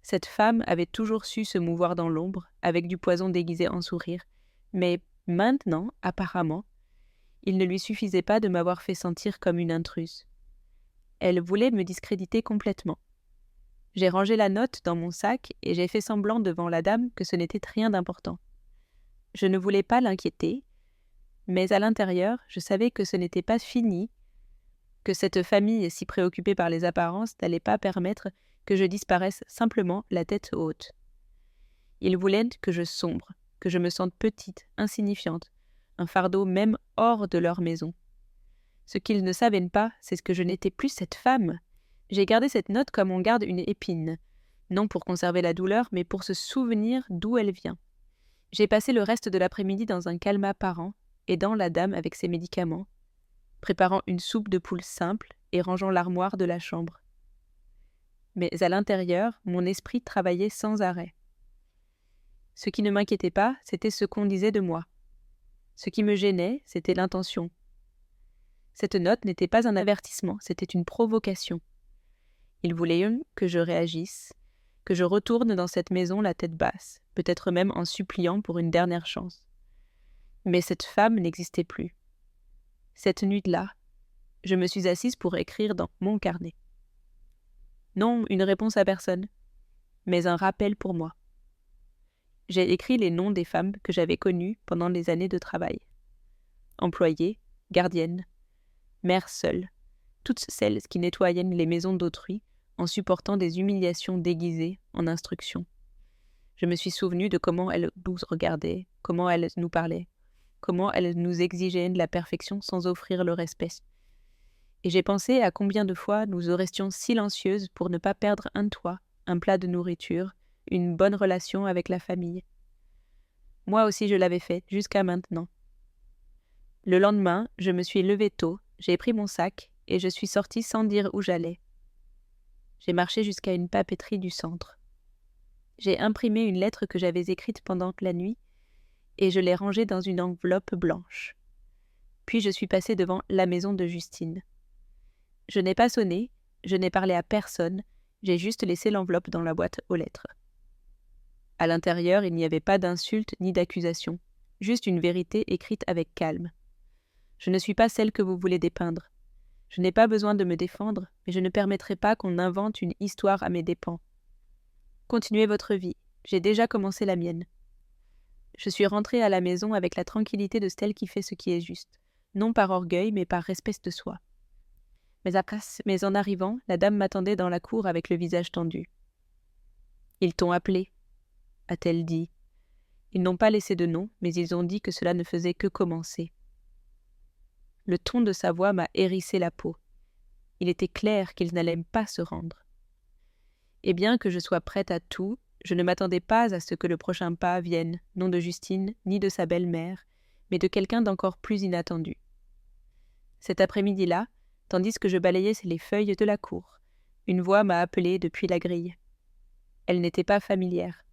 Cette femme avait toujours su se mouvoir dans l'ombre, avec du poison déguisé en sourire, mais maintenant, apparemment, il ne lui suffisait pas de m'avoir fait sentir comme une intruse. Elle voulait me discréditer complètement. J'ai rangé la note dans mon sac et j'ai fait semblant devant la dame que ce n'était rien d'important. Je ne voulais pas l'inquiéter, mais à l'intérieur, je savais que ce n'était pas fini, que cette famille si préoccupée par les apparences n'allait pas permettre que je disparaisse simplement la tête haute. Ils voulaient que je sombre, que je me sente petite, insignifiante, un fardeau même hors de leur maison. Ce qu'ils ne savaient pas, c'est que je n'étais plus cette femme. J'ai gardé cette note comme on garde une épine, non pour conserver la douleur, mais pour se souvenir d'où elle vient. J'ai passé le reste de l'après-midi dans un calme apparent, aidant la dame avec ses médicaments, préparant une soupe de poule simple et rangeant l'armoire de la chambre. Mais à l'intérieur, mon esprit travaillait sans arrêt. Ce qui ne m'inquiétait pas, c'était ce qu'on disait de moi. Ce qui me gênait, c'était l'intention. Cette note n'était pas un avertissement, c'était une provocation. Ils voulaient que je réagisse, que je retourne dans cette maison la tête basse, peut-être même en suppliant pour une dernière chance. Mais cette femme n'existait plus. Cette nuit-là, je me suis assise pour écrire dans mon carnet. Non une réponse à personne, mais un rappel pour moi. J'ai écrit les noms des femmes que j'avais connues pendant les années de travail. Employées, gardiennes, mères seules, toutes celles qui nettoyaient les maisons d'autrui en supportant des humiliations déguisées en instructions. Je me suis souvenue de comment elles nous regardaient, comment elles nous parlaient, comment elles nous exigeaient de la perfection sans offrir le respect. Et j'ai pensé à combien de fois nous restions silencieuses pour ne pas perdre un toit, un plat de nourriture, une bonne relation avec la famille. Moi aussi je l'avais fait, jusqu'à maintenant. Le lendemain, je me suis levée tôt, j'ai pris mon sac et je suis sortie sans dire où j'allais. J'ai marché jusqu'à une papeterie du centre. J'ai imprimé une lettre que j'avais écrite pendant la nuit et je l'ai rangée dans une enveloppe blanche. Puis je suis passée devant la maison de Justine. Je n'ai pas sonné, je n'ai parlé à personne, j'ai juste laissé l'enveloppe dans la boîte aux lettres. À l'intérieur, il n'y avait pas d'insulte ni d'accusation, juste une vérité écrite avec calme. Je ne suis pas celle que vous voulez dépeindre. Je n'ai pas besoin de me défendre, mais je ne permettrai pas qu'on invente une histoire à mes dépens. Continuez votre vie, j'ai déjà commencé la mienne. Je suis rentrée à la maison avec la tranquillité de celle qui fait ce qui est juste, non par orgueil, mais par respect de soi. Mais en arrivant, la dame m'attendait dans la cour avec le visage tendu. « Ils t'ont appelé » a-t-elle dit. Ils n'ont pas laissé de nom, mais ils ont dit que cela ne faisait que commencer. Le ton de sa voix m'a hérissé la peau. Il était clair qu'ils n'allaient pas se rendre. Et bien que je sois prête à tout, je ne m'attendais pas à ce que le prochain pas vienne, non de Justine, ni de sa belle-mère, mais de quelqu'un d'encore plus inattendu. Cet après-midi-là, tandis que je balayais les feuilles de la cour, une voix m'a appelée depuis la grille. Elle n'était pas familière.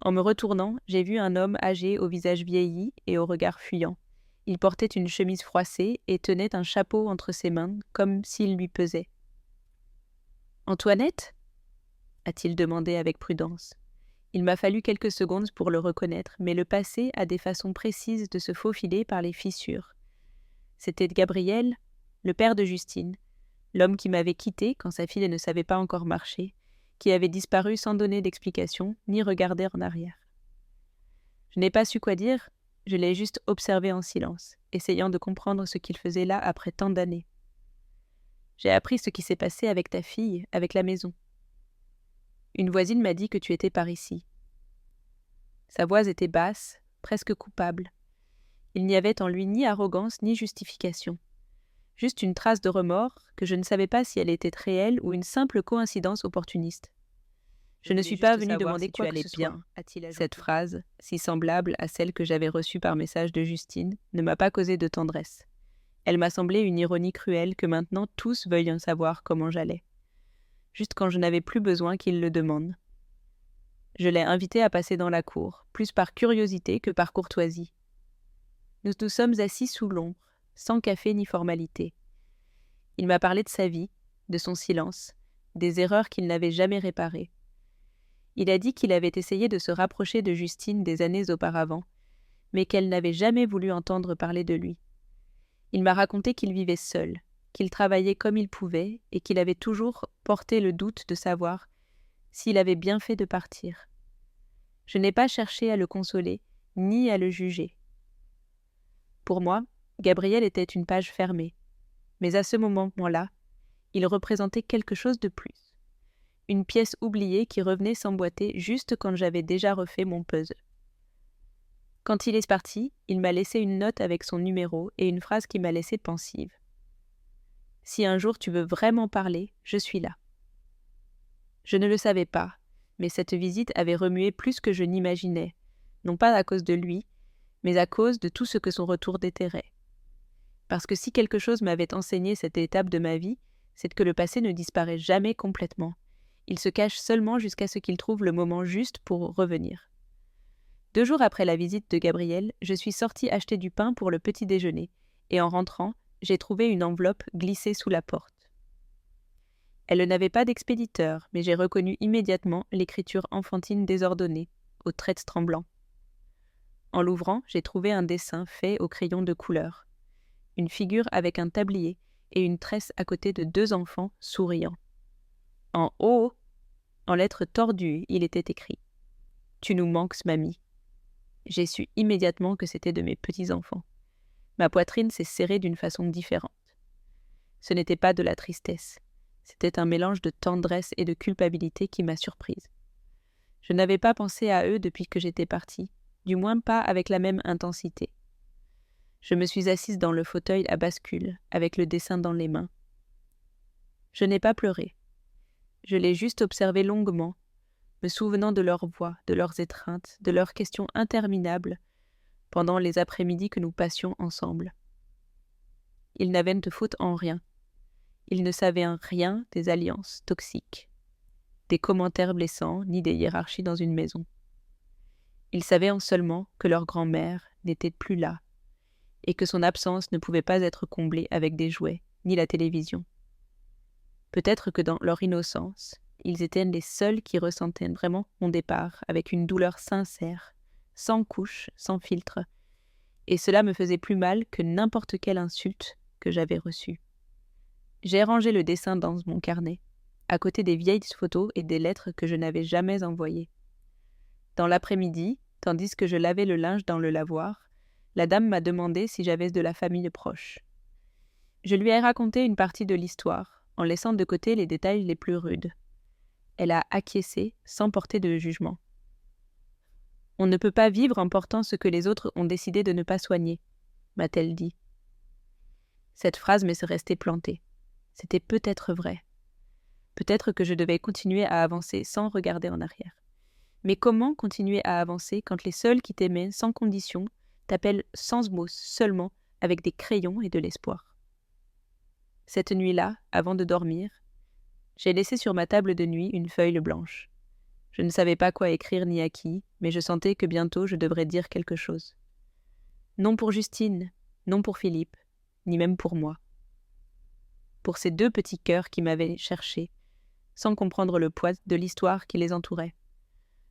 En me retournant, j'ai vu un homme âgé au visage vieilli et au regard fuyant. Il portait une chemise froissée et tenait un chapeau entre ses mains, comme s'il lui pesait. « Antoinette » a-t-il demandé avec prudence. Il m'a fallu quelques secondes pour le reconnaître, mais le passé a des façons précises de se faufiler par les fissures. C'était Gabriel, le père de Justine, l'homme qui m'avait quitté quand sa fille ne savait pas encore marcher, qui avait disparu sans donner d'explication ni regarder en arrière. Je n'ai pas su quoi dire, je l'ai juste observé en silence, essayant de comprendre ce qu'il faisait là après tant d'années. J'ai appris ce qui s'est passé avec ta fille, avec la maison. Une voisine m'a dit que tu étais par ici. Sa voix était basse, presque coupable. Il n'y avait en lui ni arrogance ni justification. Juste une trace de remords que je ne savais pas si elle était réelle ou une simple coïncidence opportuniste. Je ne suis pas venue demander quoi que ce soit. Cette phrase, si semblable à celle que j'avais reçue par message de Justine, ne m'a pas causé de tendresse. Elle m'a semblé une ironie cruelle que maintenant tous veuillent en savoir comment j'allais. Juste quand je n'avais plus besoin qu'ils le demandent. Je l'ai invité à passer dans la cour, plus par curiosité que par courtoisie. Nous nous sommes assis sous l'ombre, sans café ni formalité. Il m'a parlé de sa vie, de son silence, des erreurs qu'il n'avait jamais réparées. Il a dit qu'il avait essayé de se rapprocher de Justine des années auparavant, mais qu'elle n'avait jamais voulu entendre parler de lui. Il m'a raconté qu'il vivait seul, qu'il travaillait comme il pouvait et qu'il avait toujours porté le doute de savoir s'il avait bien fait de partir. Je n'ai pas cherché à le consoler, ni à le juger. Pour moi, Gabriel était une page fermée, mais à ce moment-là, il représentait quelque chose de plus. Une pièce oubliée qui revenait s'emboîter juste quand j'avais déjà refait mon puzzle. Quand il est parti, il m'a laissé une note avec son numéro et une phrase qui m'a laissée pensive. « Si un jour tu veux vraiment parler, je suis là. » Je ne le savais pas, mais cette visite avait remué plus que je n'imaginais, non pas à cause de lui, mais à cause de tout ce que son retour déterrait. Parce que si quelque chose m'avait enseigné cette étape de ma vie, c'est que le passé ne disparaît jamais complètement. Il se cache seulement jusqu'à ce qu'il trouve le moment juste pour revenir. 2 jours après la visite de Gabriel, je suis sortie acheter du pain pour le petit déjeuner, et en rentrant, j'ai trouvé une enveloppe glissée sous la porte. Elle n'avait pas d'expéditeur, mais j'ai reconnu immédiatement l'écriture enfantine désordonnée, aux traits tremblants. En l'ouvrant, j'ai trouvé un dessin fait au crayon de couleur. Une figure avec un tablier et une tresse à côté de 2 enfants souriant. En haut, en lettres tordues, il était écrit « Tu nous manques, mamie ». J'ai su immédiatement que c'était de mes petits-enfants. Ma poitrine s'est serrée d'une façon différente. Ce n'était pas de la tristesse. C'était un mélange de tendresse et de culpabilité qui m'a surprise. Je n'avais pas pensé à eux depuis que j'étais partie, du moins pas avec la même intensité. Je me suis assise dans le fauteuil à bascule, avec le dessin dans les mains. Je n'ai pas pleuré. Je l'ai juste observé longuement, me souvenant de leurs voix, de leurs étreintes, de leurs questions interminables, pendant les après-midi que nous passions ensemble. Ils n'avaient de faute en rien. Ils ne savaient rien des alliances toxiques, des commentaires blessants, ni des hiérarchies dans une maison. Ils savaient en seulement que leur grand-mère n'était plus là, et que son absence ne pouvait pas être comblée avec des jouets, ni la télévision. Peut-être que dans leur innocence, ils étaient les seuls qui ressentaient vraiment mon départ avec une douleur sincère, sans couche, sans filtre, et cela me faisait plus mal que n'importe quelle insulte que j'avais reçue. J'ai rangé le dessin dans mon carnet, à côté des vieilles photos et des lettres que je n'avais jamais envoyées. Dans l'après-midi, tandis que je lavais le linge dans le lavoir, la dame m'a demandé si j'avais de la famille proche. Je lui ai raconté une partie de l'histoire, en laissant de côté les détails les plus rudes. Elle a acquiescé sans porter de jugement. « On ne peut pas vivre en portant ce que les autres ont décidé de ne pas soigner », m'a-t-elle dit. Cette phrase m'est restée plantée. C'était peut-être vrai. Peut-être que je devais continuer à avancer sans regarder en arrière. Mais comment continuer à avancer quand les seuls qui t'aimaient sans condition t'appellent sans mots seulement avec des crayons et de l'espoir? Cette nuit-là, avant de dormir, j'ai laissé sur ma table de nuit une feuille blanche. Je ne savais pas quoi écrire ni à qui, mais je sentais que bientôt je devrais dire quelque chose. Non pour Justine, non pour Philippe, ni même pour moi. Pour ces 2 petits cœurs qui m'avaient cherché, sans comprendre le poids de l'histoire qui les entourait.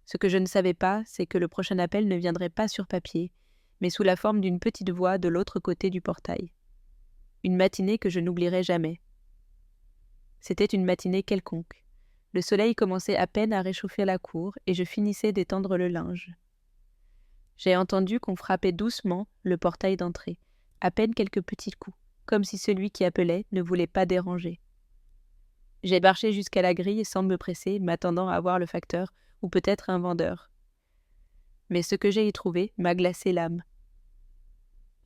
Ce que je ne savais pas, c'est que le prochain appel ne viendrait pas sur papier, mais sous la forme d'une petite voix de l'autre côté du portail. Une matinée que je n'oublierai jamais. C'était une matinée quelconque. Le soleil commençait à peine à réchauffer la cour et je finissais d'étendre le linge. J'ai entendu qu'on frappait doucement le portail d'entrée, à peine quelques petits coups, comme si celui qui appelait ne voulait pas déranger. J'ai marché jusqu'à la grille sans me presser, m'attendant à voir le facteur ou peut-être un vendeur. Mais ce que j'ai y trouvé m'a glacé l'âme.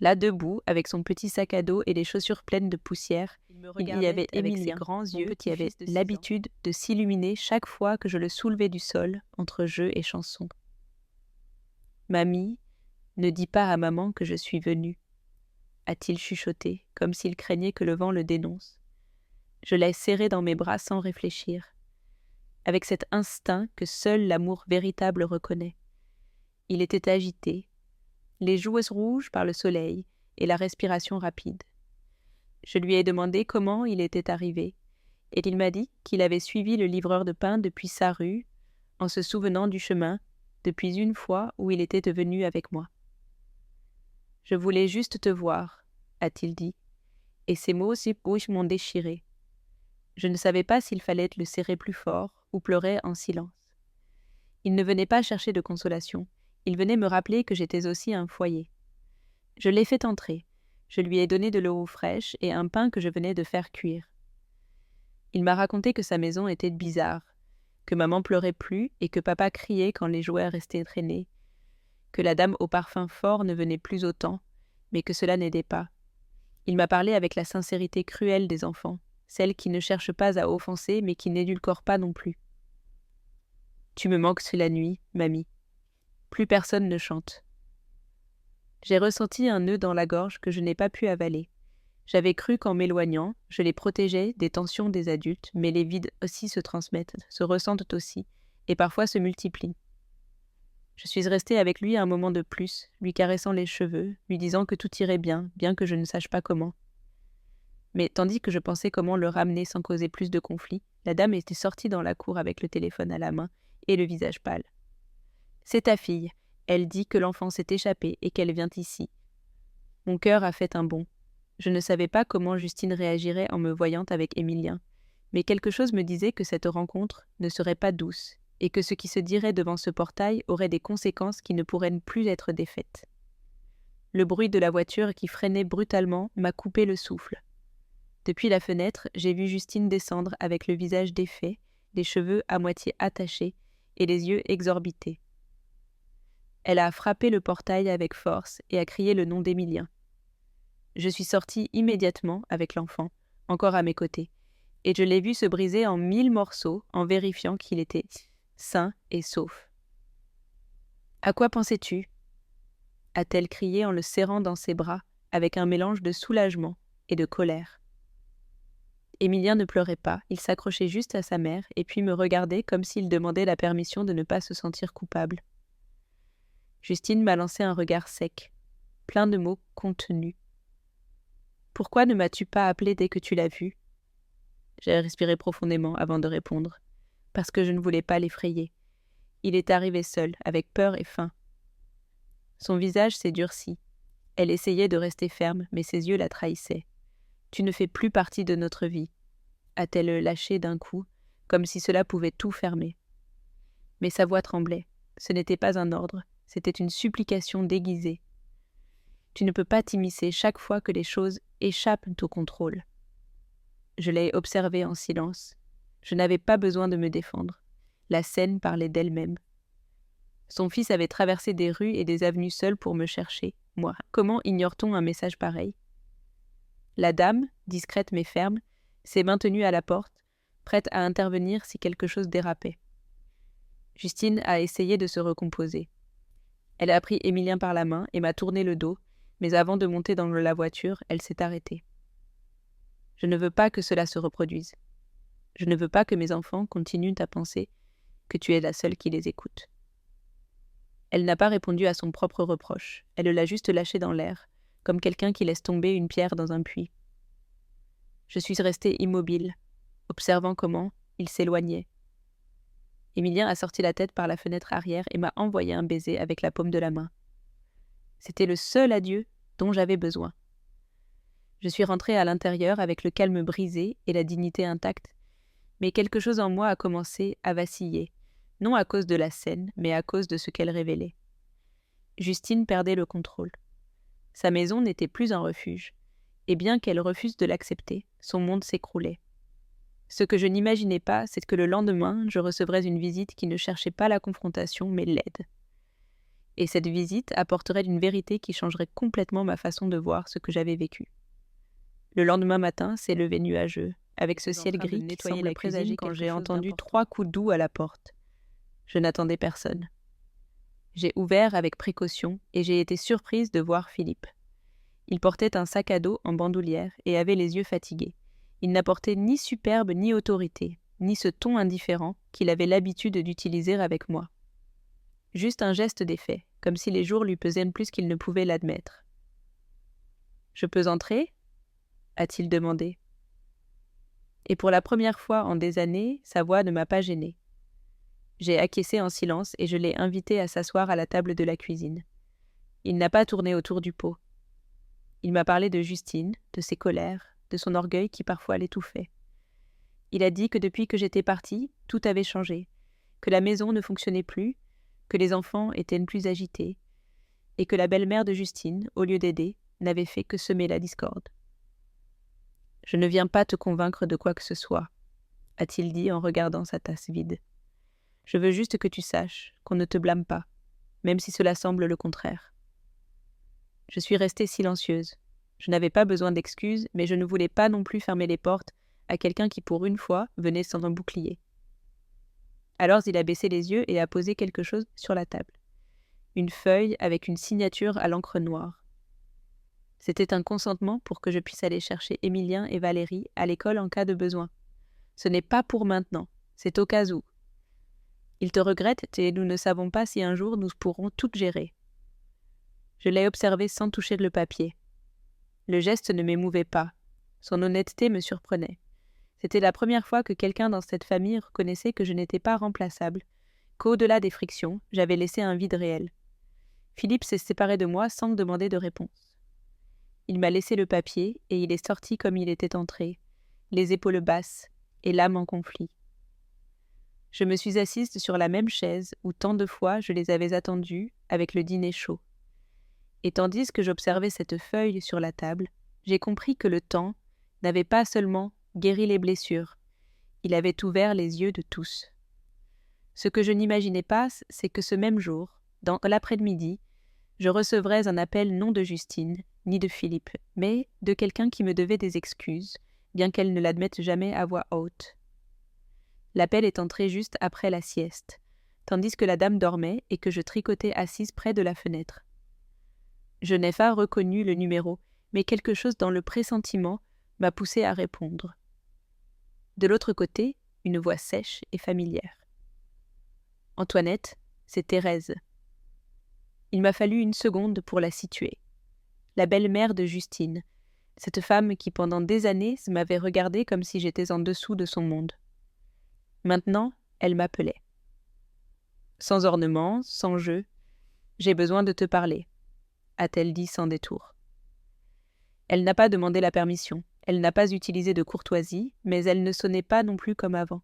Là, debout, avec son petit sac à dos et les chaussures pleines de poussière, il y avait Émilien, grands yeux qui avait l'habitude de s'illuminer chaque fois que je le soulevais du sol entre jeu et chanson. « Mamie, ne dis pas à maman que je suis venu, » a-t-il chuchoté, comme s'il craignait que le vent le dénonce. Je l'ai serré dans mes bras sans réfléchir, avec cet instinct que seul l'amour véritable reconnaît. Il était agité, les joues rouges par le soleil et la respiration rapide. Je lui ai demandé comment il était arrivé, et il m'a dit qu'il avait suivi le livreur de pain depuis sa rue, en se souvenant du chemin, depuis une fois où il était venu avec moi. « Je voulais juste te voir, » a-t-il dit, et ces mots si proches m'ont déchiré. Je ne savais pas s'il fallait le serrer plus fort ou pleurer en silence. Il ne venait pas chercher de consolation, il venait me rappeler que j'étais aussi un foyer. Je l'ai fait entrer, je lui ai donné de l'eau fraîche et un pain que je venais de faire cuire. Il m'a raconté que sa maison était bizarre, que maman pleurait plus et que papa criait quand les jouets restaient traînés, que la dame au parfum fort ne venait plus autant, mais que cela n'aidait pas. Il m'a parlé avec la sincérité cruelle des enfants, celle qui ne cherche pas à offenser mais qui n'édulcore pas non plus. « Tu me manques la nuit, mamie. » Plus personne ne chante. J'ai ressenti un nœud dans la gorge que je n'ai pas pu avaler. J'avais cru qu'en m'éloignant, je les protégeais des tensions des adultes, mais les vides aussi se transmettent, se ressentent aussi, et parfois se multiplient. Je suis restée avec lui un moment de plus, lui caressant les cheveux, lui disant que tout irait bien, bien que je ne sache pas comment. Mais tandis que je pensais comment le ramener sans causer plus de conflits, la dame était sortie dans la cour avec le téléphone à la main et le visage pâle. « C'est ta fille. Elle dit que l'enfant s'est échappé et qu'elle vient ici. » Mon cœur a fait un bond. Je ne savais pas comment Justine réagirait en me voyant avec Émilien, mais quelque chose me disait que cette rencontre ne serait pas douce et que ce qui se dirait devant ce portail aurait des conséquences qui ne pourraient plus être défaites. Le bruit de la voiture qui freinait brutalement m'a coupé le souffle. Depuis la fenêtre, j'ai vu Justine descendre avec le visage défait, les cheveux à moitié attachés et les yeux exorbités. Elle a frappé le portail avec force et a crié le nom d'Émilien. Je suis sortie immédiatement avec l'enfant, encore à mes côtés, et je l'ai vu se briser en 1000 morceaux en vérifiant qu'il était sain et sauf. « À quoi pensais-tu » a-t-elle crié en le serrant dans ses bras, avec un mélange de soulagement et de colère. Émilien ne pleurait pas, il s'accrochait juste à sa mère et puis me regardait comme s'il demandait la permission de ne pas se sentir coupable. Justine m'a lancé un regard sec, plein de mots contenus. « Pourquoi ne m'as-tu pas appelé dès que tu l'as vu » J'ai respiré profondément avant de répondre. « Parce que je ne voulais pas l'effrayer. Il est arrivé seul, avec peur et faim. » Son visage s'est durci. Elle essayait de rester ferme, mais ses yeux la trahissaient. « Tu ne fais plus partie de notre vie, » a-t-elle lâché d'un coup, comme si cela pouvait tout fermer. Mais sa voix tremblait. Ce n'était pas un ordre, c'était une supplication déguisée. Tu ne peux pas t'immiscer chaque fois que les choses échappent au contrôle. Je l'ai observée en silence. Je n'avais pas besoin de me défendre. La scène parlait d'elle-même. Son fils avait traversé des rues et des avenues seul pour me chercher. Moi, comment ignore-t-on un message pareil ? La dame, discrète mais ferme, s'est maintenue à la porte, prête à intervenir si quelque chose dérapait. Justine a essayé de se recomposer. Elle a pris Émilien par la main et m'a tourné le dos, mais avant de monter dans la voiture, elle s'est arrêtée. Je ne veux pas que cela se reproduise. Je ne veux pas que mes enfants continuent à penser que tu es la seule qui les écoute. Elle n'a pas répondu à son propre reproche, elle l'a juste lâché dans l'air, comme quelqu'un qui laisse tomber une pierre dans un puits. Je suis restée immobile, observant comment il s'éloignait. Émilien a sorti la tête par la fenêtre arrière et m'a envoyé un baiser avec la paume de la main. C'était le seul adieu dont j'avais besoin. Je suis rentrée à l'intérieur avec le calme brisé et la dignité intacte, mais quelque chose en moi a commencé à vaciller, non à cause de la scène, mais à cause de ce qu'elle révélait. Justine perdait le contrôle. Sa maison n'était plus un refuge, et bien qu'elle refuse de l'accepter, son monde s'écroulait. Ce que je n'imaginais pas, c'est que le lendemain, je recevrais une visite qui ne cherchait pas la confrontation, mais l'aide. Et cette visite apporterait une vérité qui changerait complètement ma façon de voir ce que j'avais vécu. Le lendemain matin s'est levé nuageux, avec ce ciel gris qui semblait présager quand j'ai entendu 3 coups de doux à la porte. Je n'attendais personne. J'ai ouvert avec précaution et j'ai été surprise de voir Philippe. Il portait un sac à dos en bandoulière et avait les yeux fatigués. Il n'apportait ni superbe ni autorité, ni ce ton indifférent qu'il avait l'habitude d'utiliser avec moi. Juste un geste d'effet, comme si les jours lui pesaient plus qu'il ne pouvait l'admettre. « Je peux entrer ?» a-t-il demandé. Et pour la première fois en des années, sa voix ne m'a pas gênée. J'ai acquiescé en silence et je l'ai invité à s'asseoir à la table de la cuisine. Il n'a pas tourné autour du pot. Il m'a parlé de Justine, de ses colères, de son orgueil qui parfois l'étouffait. Il a dit que depuis que j'étais partie, tout avait changé, que la maison ne fonctionnait plus, que les enfants étaient plus agités, et que la belle-mère de Justine, au lieu d'aider, n'avait fait que semer la discorde. « Je ne viens pas te convaincre de quoi que ce soit, » a-t-il dit en regardant sa tasse vide. « Je veux juste que tu saches qu'on ne te blâme pas, même si cela semble le contraire. » Je suis restée silencieuse. Je n'avais pas besoin d'excuses, mais je ne voulais pas non plus fermer les portes à quelqu'un qui pour une fois venait sans un bouclier. Alors il a baissé les yeux et a posé quelque chose sur la table. Une feuille avec une signature à l'encre noire. C'était un consentement pour que je puisse aller chercher Émilien et Valérie à l'école en cas de besoin. Ce n'est pas pour maintenant, c'est au cas où. Ils te regrettent et nous ne savons pas si un jour nous pourrons tout gérer. Je l'ai observé sans toucher le papier. Le geste ne m'émouvait pas. Son honnêteté me surprenait. C'était la première fois que quelqu'un dans cette famille reconnaissait que je n'étais pas remplaçable, qu'au-delà des frictions, j'avais laissé un vide réel. Philippe s'est séparé de moi sans me demander de réponse. Il m'a laissé le papier et il est sorti comme il était entré, les épaules basses et l'âme en conflit. Je me suis assise sur la même chaise où tant de fois je les avais attendus avec le dîner chaud. Et tandis que j'observais cette feuille sur la table, j'ai compris que le temps n'avait pas seulement guéri les blessures, il avait ouvert les yeux de tous. Ce que je n'imaginais pas, c'est que ce même jour, dans l'après-midi, je recevrais un appel non de Justine, ni de Philippe, mais de quelqu'un qui me devait des excuses, bien qu'elle ne l'admette jamais à voix haute. L'appel est entré juste après la sieste, tandis que la dame dormait et que je tricotais assise près de la fenêtre. Je n'ai pas reconnu le numéro, mais quelque chose dans le pressentiment m'a poussé à répondre. De l'autre côté, une voix sèche et familière. « Antoinette, c'est Thérèse. » Il m'a fallu une seconde pour la situer. La belle-mère de Justine, cette femme qui pendant des années m'avait regardée comme si j'étais en dessous de son monde. Maintenant, elle m'appelait. Sans ornement, sans jeu, « J'ai besoin de te parler », a-t-elle dit sans détour. Elle n'a pas demandé la permission, elle n'a pas utilisé de courtoisie, mais elle ne sonnait pas non plus comme avant.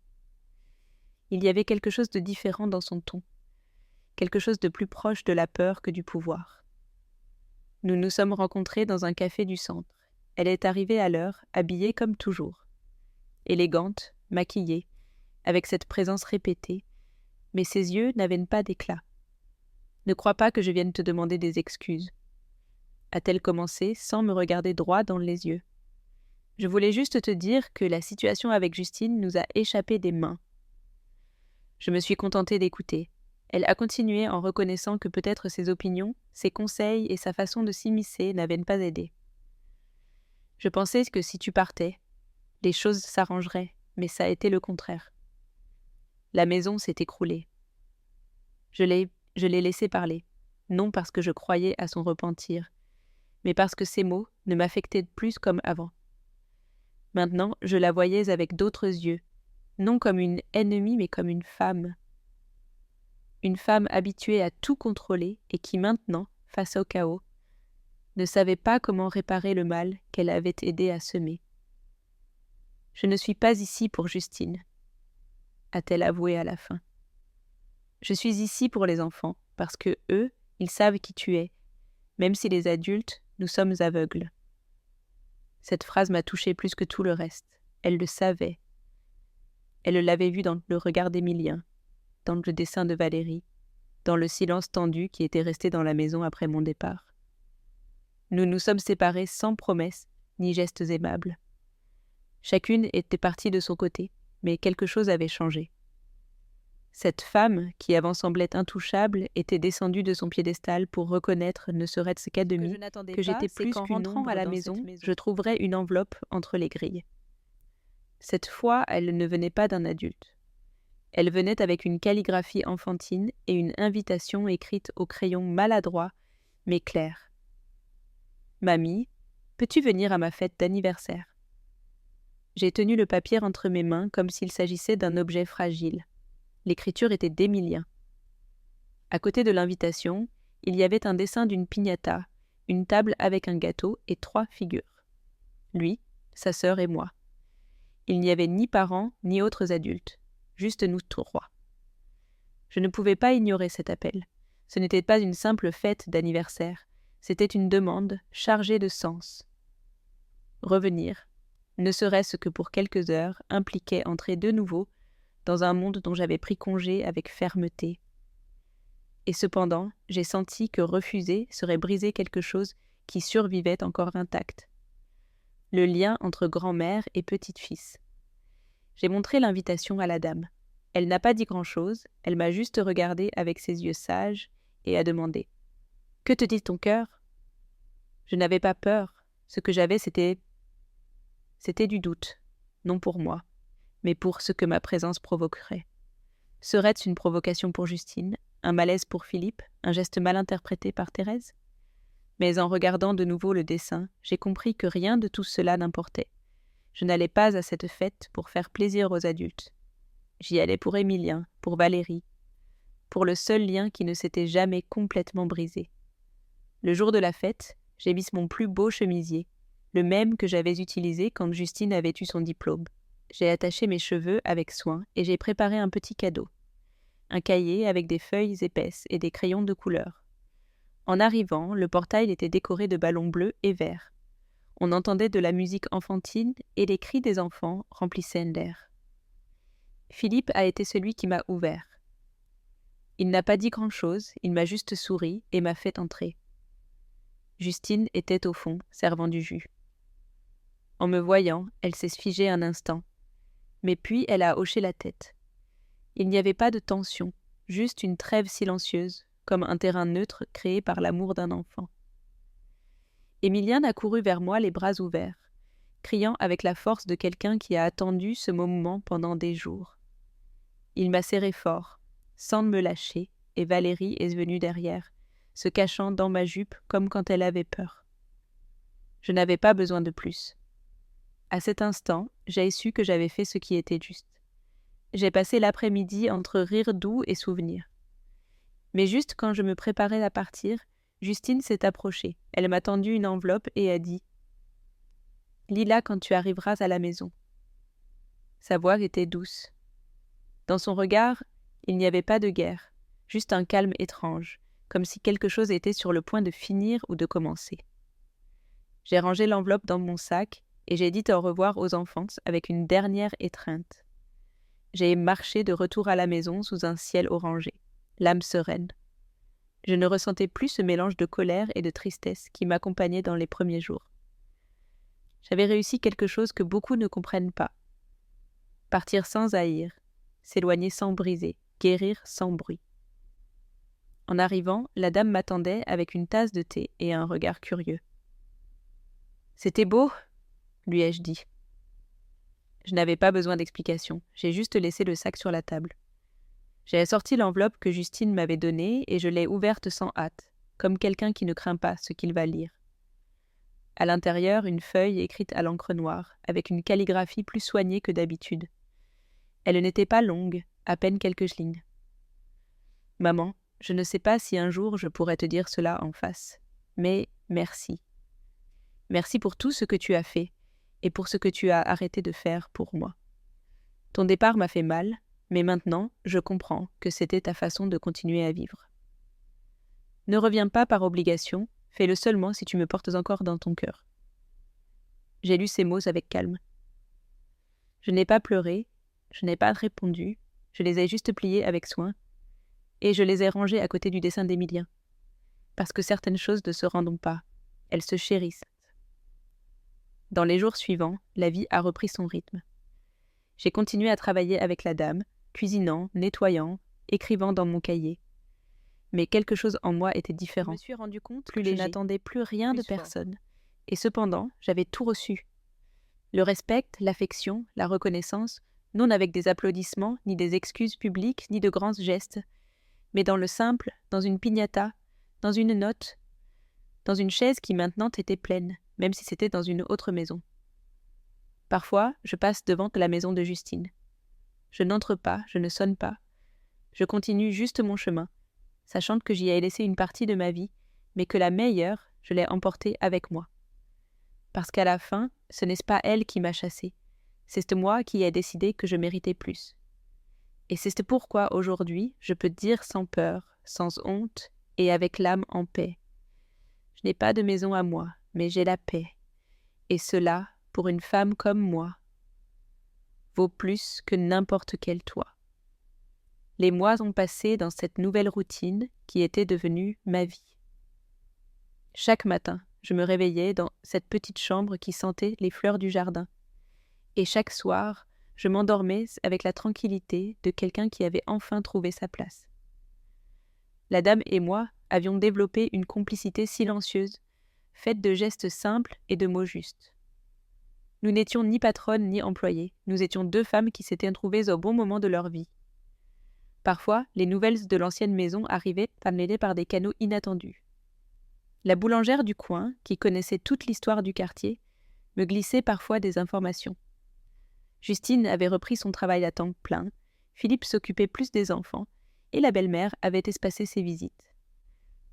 Il y avait quelque chose de différent dans son ton, quelque chose de plus proche de la peur que du pouvoir. Nous nous sommes rencontrés dans un café du centre. Elle est arrivée à l'heure, habillée comme toujours. Élégante, maquillée, avec cette présence répétée, mais ses yeux n'avaient pas d'éclat. « Ne crois pas que je vienne te demander des excuses. » a-t-elle commencé sans me regarder droit dans les yeux. « Je voulais juste te dire que la situation avec Justine nous a échappé des mains. » Je me suis contentée d'écouter. Elle a continué en reconnaissant que peut-être ses opinions, ses conseils et sa façon de s'immiscer n'avaient pas aidé. « Je pensais que si tu partais, les choses s'arrangeraient, mais ça a été le contraire. La maison s'est écroulée. Je l'ai laissé parler, non parce que je croyais à son repentir, mais parce que ses mots ne m'affectaient plus comme avant. Maintenant, je la voyais avec d'autres yeux, non comme une ennemie, mais comme une femme. Une femme habituée à tout contrôler et qui maintenant, face au chaos, ne savait pas comment réparer le mal qu'elle avait aidé à semer. « Je ne suis pas ici pour Justine, » a-t-elle avoué à la fin. « Je suis ici pour les enfants, parce que eux, Ils savent qui tu es, même si les adultes, nous sommes aveugles. » Cette phrase m'a touchée plus que tout le reste. Elle le savait. Elle l'avait vu dans le regard d'Émilien, dans le dessin de Valérie, dans le silence tendu qui était resté dans la maison après mon départ. Nous nous sommes séparés sans promesses ni gestes aimables. Chacune était partie de son côté, mais quelque chose avait changé. Cette femme, qui avant semblait intouchable, était descendue de son piédestal pour reconnaître, ne serait-ce qu'à demi, que j'étais plus qu'une ombre à la maison, je trouverais une enveloppe entre les grilles. Cette fois, elle ne venait pas d'un adulte. Elle venait avec une calligraphie enfantine et une invitation écrite au crayon maladroit, mais clair. « Mamie, peux-tu venir à ma fête d'anniversaire ?» J'ai tenu le papier entre mes mains comme s'il s'agissait d'un objet fragile. L'écriture était d'Émilien. À côté de l'invitation, il y avait un dessin d'une piñata, une table avec un gâteau et 3 figures. Lui, sa sœur et moi. Il n'y avait ni parents ni autres adultes, juste nous 3. Je ne pouvais pas ignorer cet appel. Ce n'était pas une simple fête d'anniversaire, c'était une demande chargée de sens. Revenir, ne serait-ce que pour quelques heures, impliquait entrer de nouveau dans un monde dont j'avais pris congé avec fermeté. Et cependant, j'ai senti que refuser serait briser quelque chose qui survivait encore intact. Le lien entre grand-mère et petite-fils. J'ai montré l'invitation à la dame. Elle n'a pas dit grand-chose, elle m'a juste regardé avec ses yeux sages et a demandé « Que te dit ton cœur ?» Je n'avais pas peur, ce que j'avais c'était du doute, non pour moi, mais pour ce que ma présence provoquerait. Serait-ce une provocation pour Justine, un malaise pour Philippe, un geste mal interprété par Thérèse ? Mais en regardant de nouveau le dessin, j'ai compris que rien de tout cela n'importait. Je n'allais pas à cette fête pour faire plaisir aux adultes. J'y allais pour Émilien, pour Valérie, pour le seul lien qui ne s'était jamais complètement brisé. Le jour de la fête, j'ai mis mon plus beau chemisier, le même que j'avais utilisé quand Justine avait eu son diplôme. J'ai attaché mes cheveux avec soin et j'ai préparé un petit cadeau. Un cahier avec des feuilles épaisses et des crayons de couleur. En arrivant, le portail était décoré de ballons bleus et verts. On entendait de la musique enfantine et les cris des enfants remplissaient l'air. Philippe a été celui qui m'a ouvert. Il n'a pas dit grand-chose, il m'a juste souri et m'a fait entrer. Justine était au fond, servant du jus. En me voyant, elle s'est figée un instant. Mais puis elle a hoché la tête. Il n'y avait pas de tension, juste une trêve silencieuse, comme un terrain neutre créé par l'amour d'un enfant. Émilien a couru vers moi les bras ouverts, criant avec la force de quelqu'un qui a attendu ce moment pendant des jours. Il m'a serré fort, sans me lâcher, et Valérie est venue derrière, se cachant dans ma jupe comme quand elle avait peur. Je n'avais pas besoin de plus. À cet instant, j'ai su que j'avais fait ce qui était juste. J'ai passé l'après-midi entre rire doux et souvenirs. Mais juste quand je me préparais à partir, Justine s'est approchée. Elle m'a tendu une enveloppe et a dit « Lis-la quand tu arriveras à la maison. » Sa voix était douce. Dans son regard, il n'y avait pas de guerre, juste un calme étrange, comme si quelque chose était sur le point de finir ou de commencer. J'ai rangé l'enveloppe dans mon sac et j'ai dit au revoir aux enfants avec une dernière étreinte. J'ai marché de retour à la maison sous un ciel orangé, l'âme sereine. Je ne ressentais plus ce mélange de colère et de tristesse qui m'accompagnait dans les premiers jours. J'avais réussi quelque chose que beaucoup ne comprennent pas. Partir sans haïr, s'éloigner sans briser, guérir sans bruit. En arrivant, la dame m'attendait avec une tasse de thé et un regard curieux. « C'était beau ?» lui ai-je dit. Je n'avais pas besoin d'explication, j'ai juste laissé le sac sur la table. J'ai sorti l'enveloppe que Justine m'avait donnée et je l'ai ouverte sans hâte, comme quelqu'un qui ne craint pas ce qu'il va lire. À l'intérieur, une feuille écrite à l'encre noire, avec une calligraphie plus soignée que d'habitude. Elle n'était pas longue, à peine quelques lignes. « Maman, je ne sais pas si un jour je pourrais te dire cela en face, mais merci. Merci pour tout ce que tu as fait et pour ce que tu as arrêté de faire pour moi. Ton départ m'a fait mal, mais maintenant, je comprends que c'était ta façon de continuer à vivre. » Ne reviens pas par obligation, fais-le seulement si tu me portes encore dans ton cœur. » J'ai lu ces mots avec calme. Je n'ai pas pleuré, je n'ai pas répondu, je les ai juste pliés avec soin, et je les ai rangés à côté du dessin d'Émilien. Parce que certaines choses ne se rendent pas, elles se chérissent. Dans les jours suivants, la vie a repris son rythme. J'ai continué à travailler avec la dame, cuisinant, nettoyant, écrivant dans mon cahier. Mais quelque chose en moi était différent. Je me suis rendu compte que je n'attendais plus rien de personne. Et cependant, j'avais tout reçu. Le respect, l'affection, la reconnaissance, non avec des applaudissements, ni des excuses publiques, ni de grands gestes, mais dans le simple, dans une piñata, dans une note, dans une chaise qui maintenant était pleine, même si c'était dans une autre maison. Parfois, je passe devant la maison de Justine. Je n'entre pas, je ne sonne pas. Je continue juste mon chemin, sachant que j'y ai laissé une partie de ma vie, mais que la meilleure, je l'ai emportée avec moi. Parce qu'à la fin, ce n'est pas elle qui m'a chassée, c'est moi qui ai décidé que je méritais plus. Et c'est pourquoi aujourd'hui, je peux dire sans peur, sans honte et avec l'âme en paix. Je n'ai pas de maison à moi, mais j'ai la paix. Et cela, pour une femme comme moi, vaut plus que n'importe quel toit. Les mois ont passé dans cette nouvelle routine qui était devenue ma vie. Chaque matin, je me réveillais dans cette petite chambre qui sentait les fleurs du jardin. Et chaque soir, je m'endormais avec la tranquillité de quelqu'un qui avait enfin trouvé sa place. La dame et moi avions développé une complicité silencieuse, faite de gestes simples et de mots justes. Nous n'étions ni patronnes ni employées, nous étions deux femmes qui s'étaient trouvées au bon moment de leur vie. Parfois, les nouvelles de l'ancienne maison arrivaient mêlées par des canaux inattendus. La boulangère du coin, qui connaissait toute l'histoire du quartier, me glissait parfois des informations. Justine avait repris son travail à temps plein, Philippe s'occupait plus des enfants, et la belle-mère avait espacé ses visites.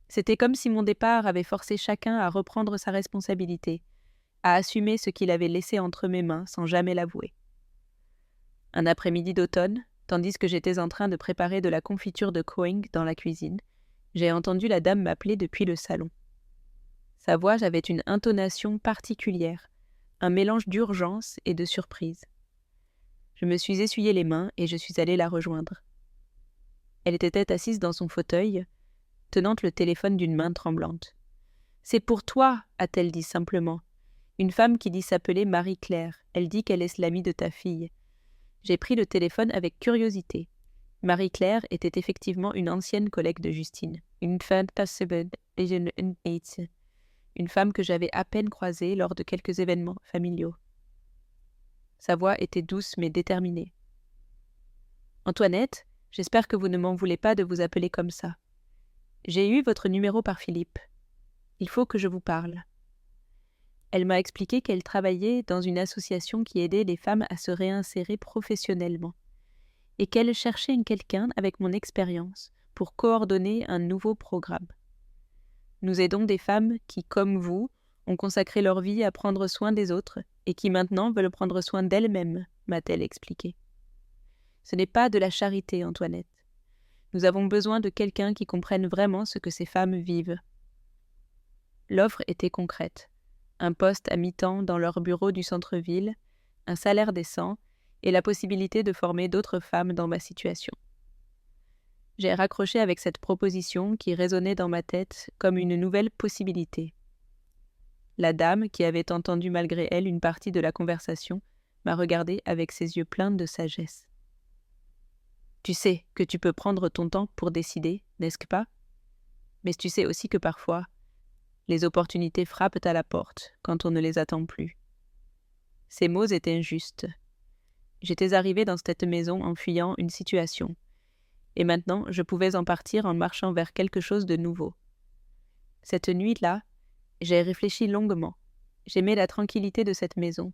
C'était comme si mon départ avait forcé chacun à reprendre sa responsabilité, à assumer ce qu'il avait laissé entre mes mains sans jamais l'avouer. Un après-midi d'automne, tandis que j'étais en train de préparer de la confiture de Coing dans la cuisine, j'ai entendu la dame m'appeler depuis le salon. Sa voix avait une intonation particulière, un mélange d'urgence et de surprise. Je me suis essuyé les mains et je suis allée la rejoindre. Elle était assise dans son fauteuil, tenant le téléphone d'une main tremblante. « C'est pour toi, a-t-elle dit simplement. Une femme qui dit s'appeler Marie-Claire. Elle dit qu'elle est l'amie de ta fille. » J'ai pris le téléphone avec curiosité. Marie-Claire était effectivement une ancienne collègue de Justine, une femme que j'avais à peine croisée lors de quelques événements familiaux. Sa voix était douce mais déterminée. « Antoinette, j'espère que vous ne m'en voulez pas de vous appeler comme ça. J'ai eu votre numéro par Philippe. Il faut que je vous parle. » Elle m'a expliqué qu'elle travaillait dans une association qui aidait les femmes à se réinsérer professionnellement et qu'elle cherchait quelqu'un avec mon expérience pour coordonner un nouveau programme. Nous aidons des femmes qui, comme vous, ont consacré leur vie à prendre soin des autres et qui maintenant veulent prendre soin d'elles-mêmes, m'a-t-elle expliqué. Ce n'est pas de la charité, Antoinette. Nous avons besoin de quelqu'un qui comprenne vraiment ce que ces femmes vivent. L'offre était concrète. Un poste à mi-temps dans leur bureau du centre-ville, un salaire décent et la possibilité de former d'autres femmes dans ma situation. J'ai raccroché avec cette proposition qui résonnait dans ma tête comme une nouvelle possibilité. La dame, qui avait entendu malgré elle une partie de la conversation, m'a regardée avec ses yeux pleins de sagesse. « Tu sais que tu peux prendre ton temps pour décider, n'est-ce pas ? Mais tu sais aussi que parfois, les opportunités frappent à la porte quand on ne les attend plus. » Ces mots étaient justes. J'étais arrivée dans cette maison en fuyant une situation, et maintenant je pouvais en partir en marchant vers quelque chose de nouveau. Cette nuit-là, j'ai réfléchi longuement. J'aimais la tranquillité de cette maison,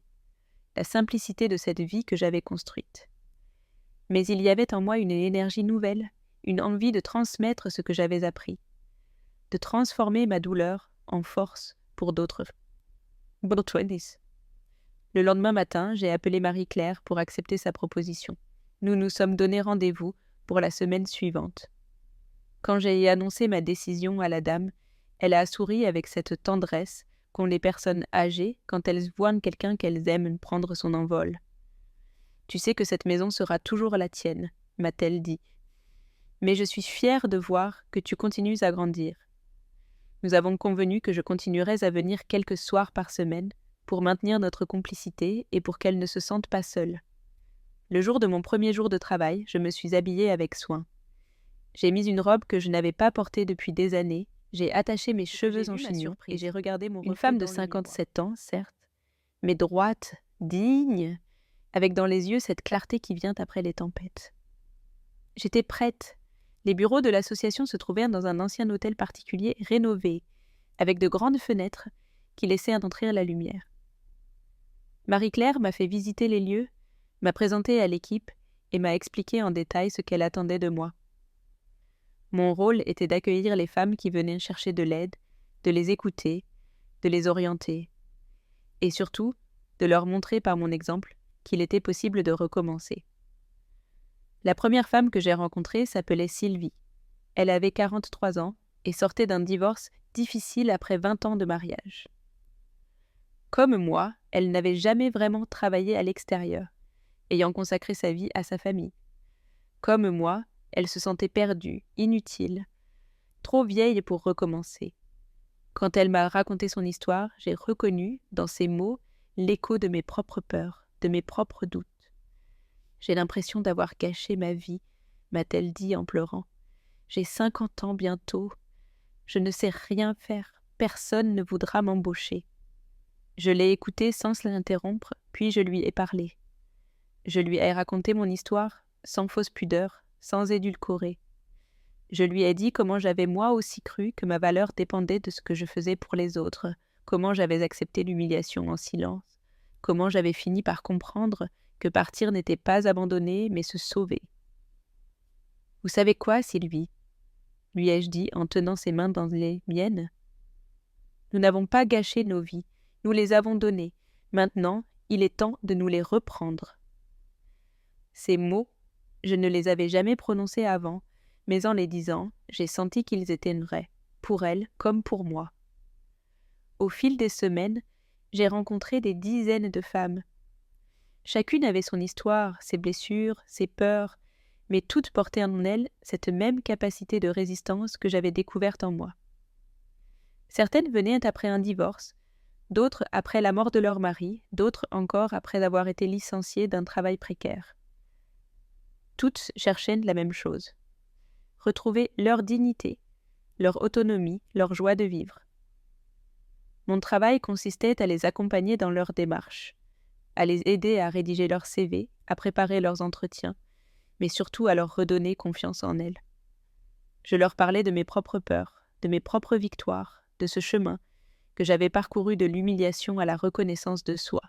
la simplicité de cette vie que j'avais construite. Mais il y avait en moi une énergie nouvelle, une envie de transmettre ce que j'avais appris, de transformer ma douleur en force pour d'autres. Le lendemain matin, j'ai appelé Marie-Claire pour accepter sa proposition. Nous nous sommes donné rendez-vous pour la semaine suivante. Quand j'ai annoncé ma décision à la dame, elle a souri avec cette tendresse qu'ont les personnes âgées quand elles voient quelqu'un qu'elles aiment prendre son envol. « Tu sais que cette maison sera toujours la tienne, » m'a-t-elle dit. « Mais je suis fière de voir que tu continues à grandir. » Nous avons convenu que je continuerais à venir quelques soirs par semaine pour maintenir notre complicité et pour qu'elle ne se sente pas seule. Le jour de mon premier jour de travail, je me suis habillée avec soin. J'ai mis une robe que je n'avais pas portée depuis des années, j'ai attaché mes cheveux en chignon et j'ai regardé mon reflet. Une femme de 57 ans, certes, mais droite, digne, avec dans les yeux cette clarté qui vient après les tempêtes. J'étais prête. Les bureaux de l'association se trouvaient dans un ancien hôtel particulier rénové, avec de grandes fenêtres qui laissaient entrer la lumière. Marie-Claire m'a fait visiter les lieux, m'a présenté à l'équipe et m'a expliqué en détail ce qu'elle attendait de moi. Mon rôle était d'accueillir les femmes qui venaient chercher de l'aide, de les écouter, de les orienter, et surtout de leur montrer par mon exemple qu'il était possible de recommencer. La première femme que j'ai rencontrée s'appelait Sylvie. Elle avait 43 ans et sortait d'un divorce difficile après 20 ans de mariage. Comme moi, elle n'avait jamais vraiment travaillé à l'extérieur, ayant consacré sa vie à sa famille. Comme moi, elle se sentait perdue, inutile, trop vieille pour recommencer. Quand elle m'a raconté son histoire, j'ai reconnu, dans ses mots, l'écho de mes propres peurs, de mes propres doutes. « J'ai l'impression d'avoir gâché ma vie, » m'a-t-elle dit en pleurant. « J'ai 50 ans bientôt. Je ne sais rien faire. Personne ne voudra m'embaucher. » Je l'ai écoutée sans l'interrompre, puis je lui ai parlé. Je lui ai raconté mon histoire, sans fausse pudeur, sans édulcorer. Je lui ai dit comment j'avais moi aussi cru que ma valeur dépendait de ce que je faisais pour les autres, comment j'avais accepté l'humiliation en silence, comment j'avais fini par comprendre que partir n'était pas abandonner, mais se sauver. « Vous savez quoi, Sylvie ?» lui ai-je dit en tenant ses mains dans les miennes. « Nous n'avons pas gâché nos vies, nous les avons données. Maintenant, il est temps de nous les reprendre. » Ces mots, je ne les avais jamais prononcés avant, mais en les disant, j'ai senti qu'ils étaient vrais, pour elle comme pour moi. Au fil des semaines, j'ai rencontré des dizaines de femmes. Chacune avait son histoire, ses blessures, ses peurs, mais toutes portaient en elles cette même capacité de résistance que j'avais découverte en moi. Certaines venaient après un divorce, d'autres après la mort de leur mari, d'autres encore après avoir été licenciées d'un travail précaire. Toutes cherchaient la même chose: retrouver leur dignité, leur autonomie, leur joie de vivre. Mon travail consistait à les accompagner dans leur démarche, à les aider à rédiger leur CV, à préparer leurs entretiens, mais surtout à leur redonner confiance en elles. Je leur parlais de mes propres peurs, de mes propres victoires, de ce chemin que j'avais parcouru de l'humiliation à la reconnaissance de soi.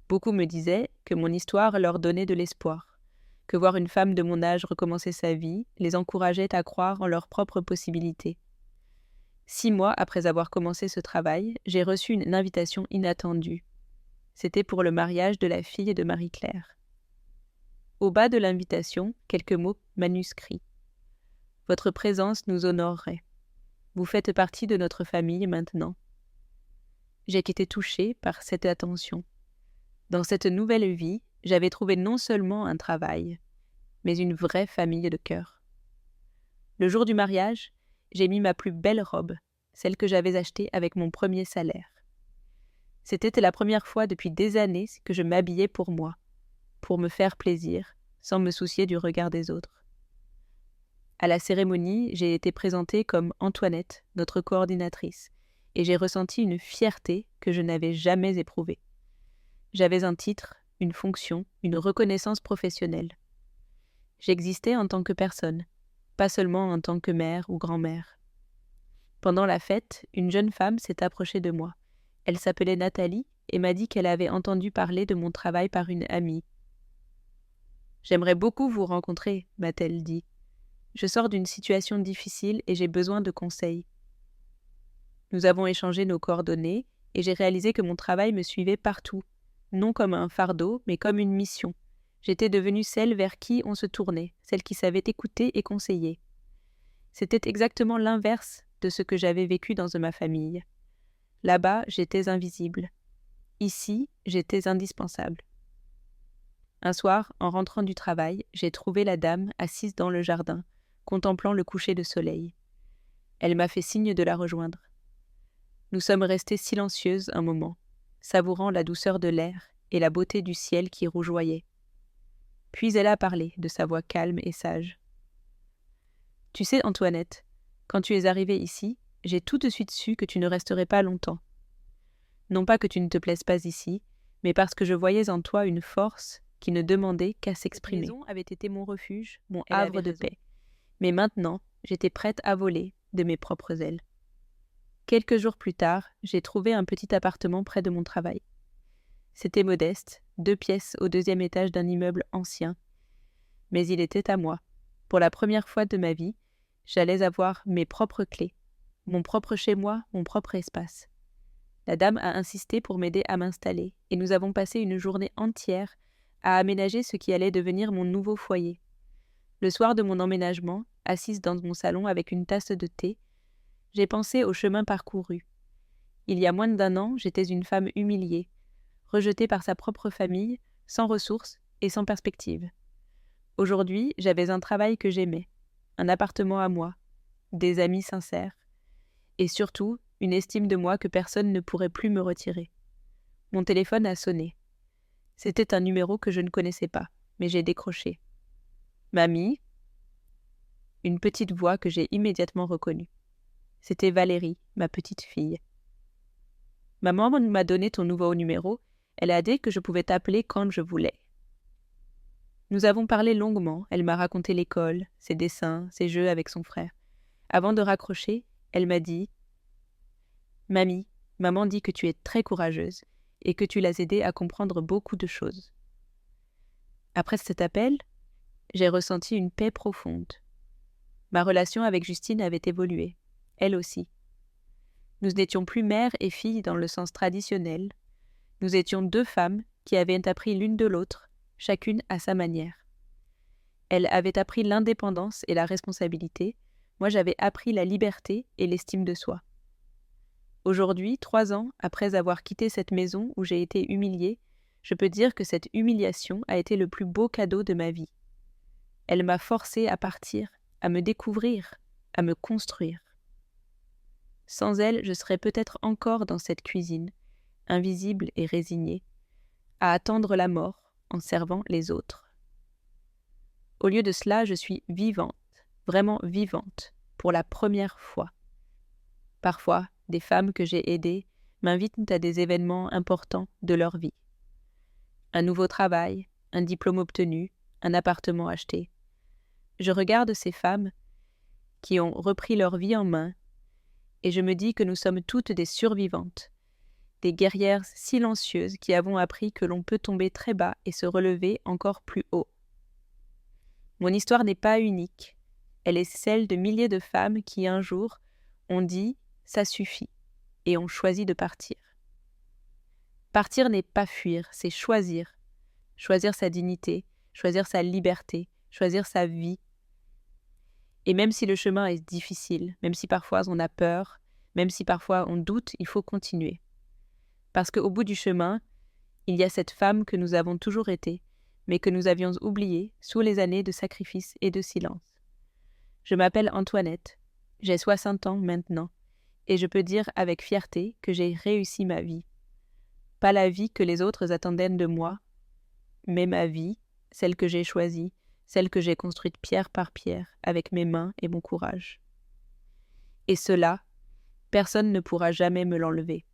Beaucoup me disaient que mon histoire leur donnait de l'espoir, que voir une femme de mon âge recommencer sa vie les encourageait à croire en leurs propres possibilités. 6 mois après avoir commencé ce travail, j'ai reçu une invitation inattendue. C'était pour le mariage de la fille de Marie-Claire. Au bas de l'invitation, quelques mots manuscrits. « Votre présence nous honorerait. Vous faites partie de notre famille maintenant. » J'ai été touchée par cette attention. Dans cette nouvelle vie, j'avais trouvé non seulement un travail, mais une vraie famille de cœur. Le jour du mariage, j'ai mis ma plus belle robe, celle que j'avais achetée avec mon premier salaire. C'était la première fois depuis des années que je m'habillais pour moi, pour me faire plaisir, sans me soucier du regard des autres. À la cérémonie, j'ai été présentée comme Antoinette, notre coordinatrice, et j'ai ressenti une fierté que je n'avais jamais éprouvée. J'avais un titre, une fonction, une reconnaissance professionnelle. J'existais en tant que personne, pas seulement en tant que mère ou grand-mère. Pendant la fête, une jeune femme s'est approchée de moi. Elle s'appelait Nathalie et m'a dit qu'elle avait entendu parler de mon travail par une amie. « J'aimerais beaucoup vous rencontrer, » m'a-t-elle dit. « Je sors d'une situation difficile et j'ai besoin de conseils. » Nous avons échangé nos coordonnées et j'ai réalisé que mon travail me suivait partout, non comme un fardeau, mais comme une mission. J'étais devenue celle vers qui on se tournait, celle qui savait écouter et conseiller. C'était exactement l'inverse de ce que j'avais vécu dans ma famille. Là-bas, j'étais invisible. Ici, j'étais indispensable. Un soir, en rentrant du travail, j'ai trouvé la dame assise dans le jardin, contemplant le coucher de soleil. Elle m'a fait signe de la rejoindre. Nous sommes restées silencieuses un moment, savourant la douceur de l'air et la beauté du ciel qui rougeoyait. Puis elle a parlé de sa voix calme et sage. « Tu sais, Antoinette, quand tu es arrivée ici, j'ai tout de suite su que tu ne resterais pas longtemps. Non pas que tu ne te plaises pas ici, mais parce que je voyais en toi une force qui ne demandait qu'à s'exprimer. Cette maison avait été mon refuge, mon havre de paix. Mais maintenant, j'étais prête à voler de mes propres ailes. Quelques jours plus tard, j'ai trouvé un petit appartement près de mon travail. C'était modeste, 2 pièces au 2e étage d'un immeuble ancien. Mais il était à moi. Pour la première fois de ma vie, j'allais avoir mes propres clés, mon propre chez-moi, mon propre espace. La dame a insisté pour m'aider à m'installer, et nous avons passé une journée entière à aménager ce qui allait devenir mon nouveau foyer. Le soir de mon emménagement, assise dans mon salon avec une tasse de thé, j'ai pensé au chemin parcouru. Il y a moins d'1 an, j'étais une femme humiliée, rejetée par sa propre famille, sans ressources et sans perspective. Aujourd'hui, j'avais un travail que j'aimais, un appartement à moi, des amis sincères, et surtout une estime de moi que personne ne pourrait plus me retirer. Mon téléphone a sonné. C'était un numéro que je ne connaissais pas, mais j'ai décroché. « Mamie ?» Une petite voix que j'ai immédiatement reconnue. C'était Valérie, ma petite fille. « Maman m'a donné ton nouveau numéro, elle a dit que je pouvais t'appeler quand je voulais. » Nous avons parlé longuement, elle m'a raconté l'école, ses dessins, ses jeux avec son frère. Avant de raccrocher, elle m'a dit « Mamie, maman dit que tu es très courageuse et que tu l'as aidée à comprendre beaucoup de choses. » Après cet appel, j'ai ressenti une paix profonde. Ma relation avec Justine avait évolué, elle aussi. Nous n'étions plus mère et fille dans le sens traditionnel. Nous étions 2 femmes qui avaient appris l'une de l'autre, chacune à sa manière. Elle avait appris l'indépendance et la responsabilité, moi j'avais appris la liberté et l'estime de soi. Aujourd'hui, 3 ans après avoir quitté cette maison où j'ai été humiliée, je peux dire que cette humiliation a été le plus beau cadeau de ma vie. Elle m'a forcée à partir, à me découvrir, à me construire. Sans elle, je serais peut-être encore dans cette cuisine, invisible et résignée, à attendre la mort en servant les autres. Au lieu de cela, je suis vivante, vraiment vivante, pour la première fois. Parfois, des femmes que j'ai aidées m'invitent à des événements importants de leur vie. Un nouveau travail, un diplôme obtenu, un appartement acheté. Je regarde ces femmes qui ont repris leur vie en main et je me dis que nous sommes toutes des survivantes, des guerrières silencieuses qui avons appris que l'on peut tomber très bas et se relever encore plus haut. Mon histoire n'est pas unique, elle est celle de milliers de femmes qui un jour ont dit « ça suffit » et ont choisi de partir. Partir n'est pas fuir, c'est choisir. Choisir sa dignité, choisir sa liberté, choisir sa vie. Et même si le chemin est difficile, même si parfois on a peur, même si parfois on doute, il faut continuer. Parce qu'au bout du chemin, il y a cette femme que nous avons toujours été, mais que nous avions oubliée sous les années de sacrifice et de silence. Je m'appelle Antoinette, j'ai 60 ans maintenant, et je peux dire avec fierté que j'ai réussi ma vie. Pas la vie que les autres attendaient de moi, mais ma vie, celle que j'ai choisie, celle que j'ai construite pierre par pierre avec mes mains et mon courage. Et cela, personne ne pourra jamais me l'enlever.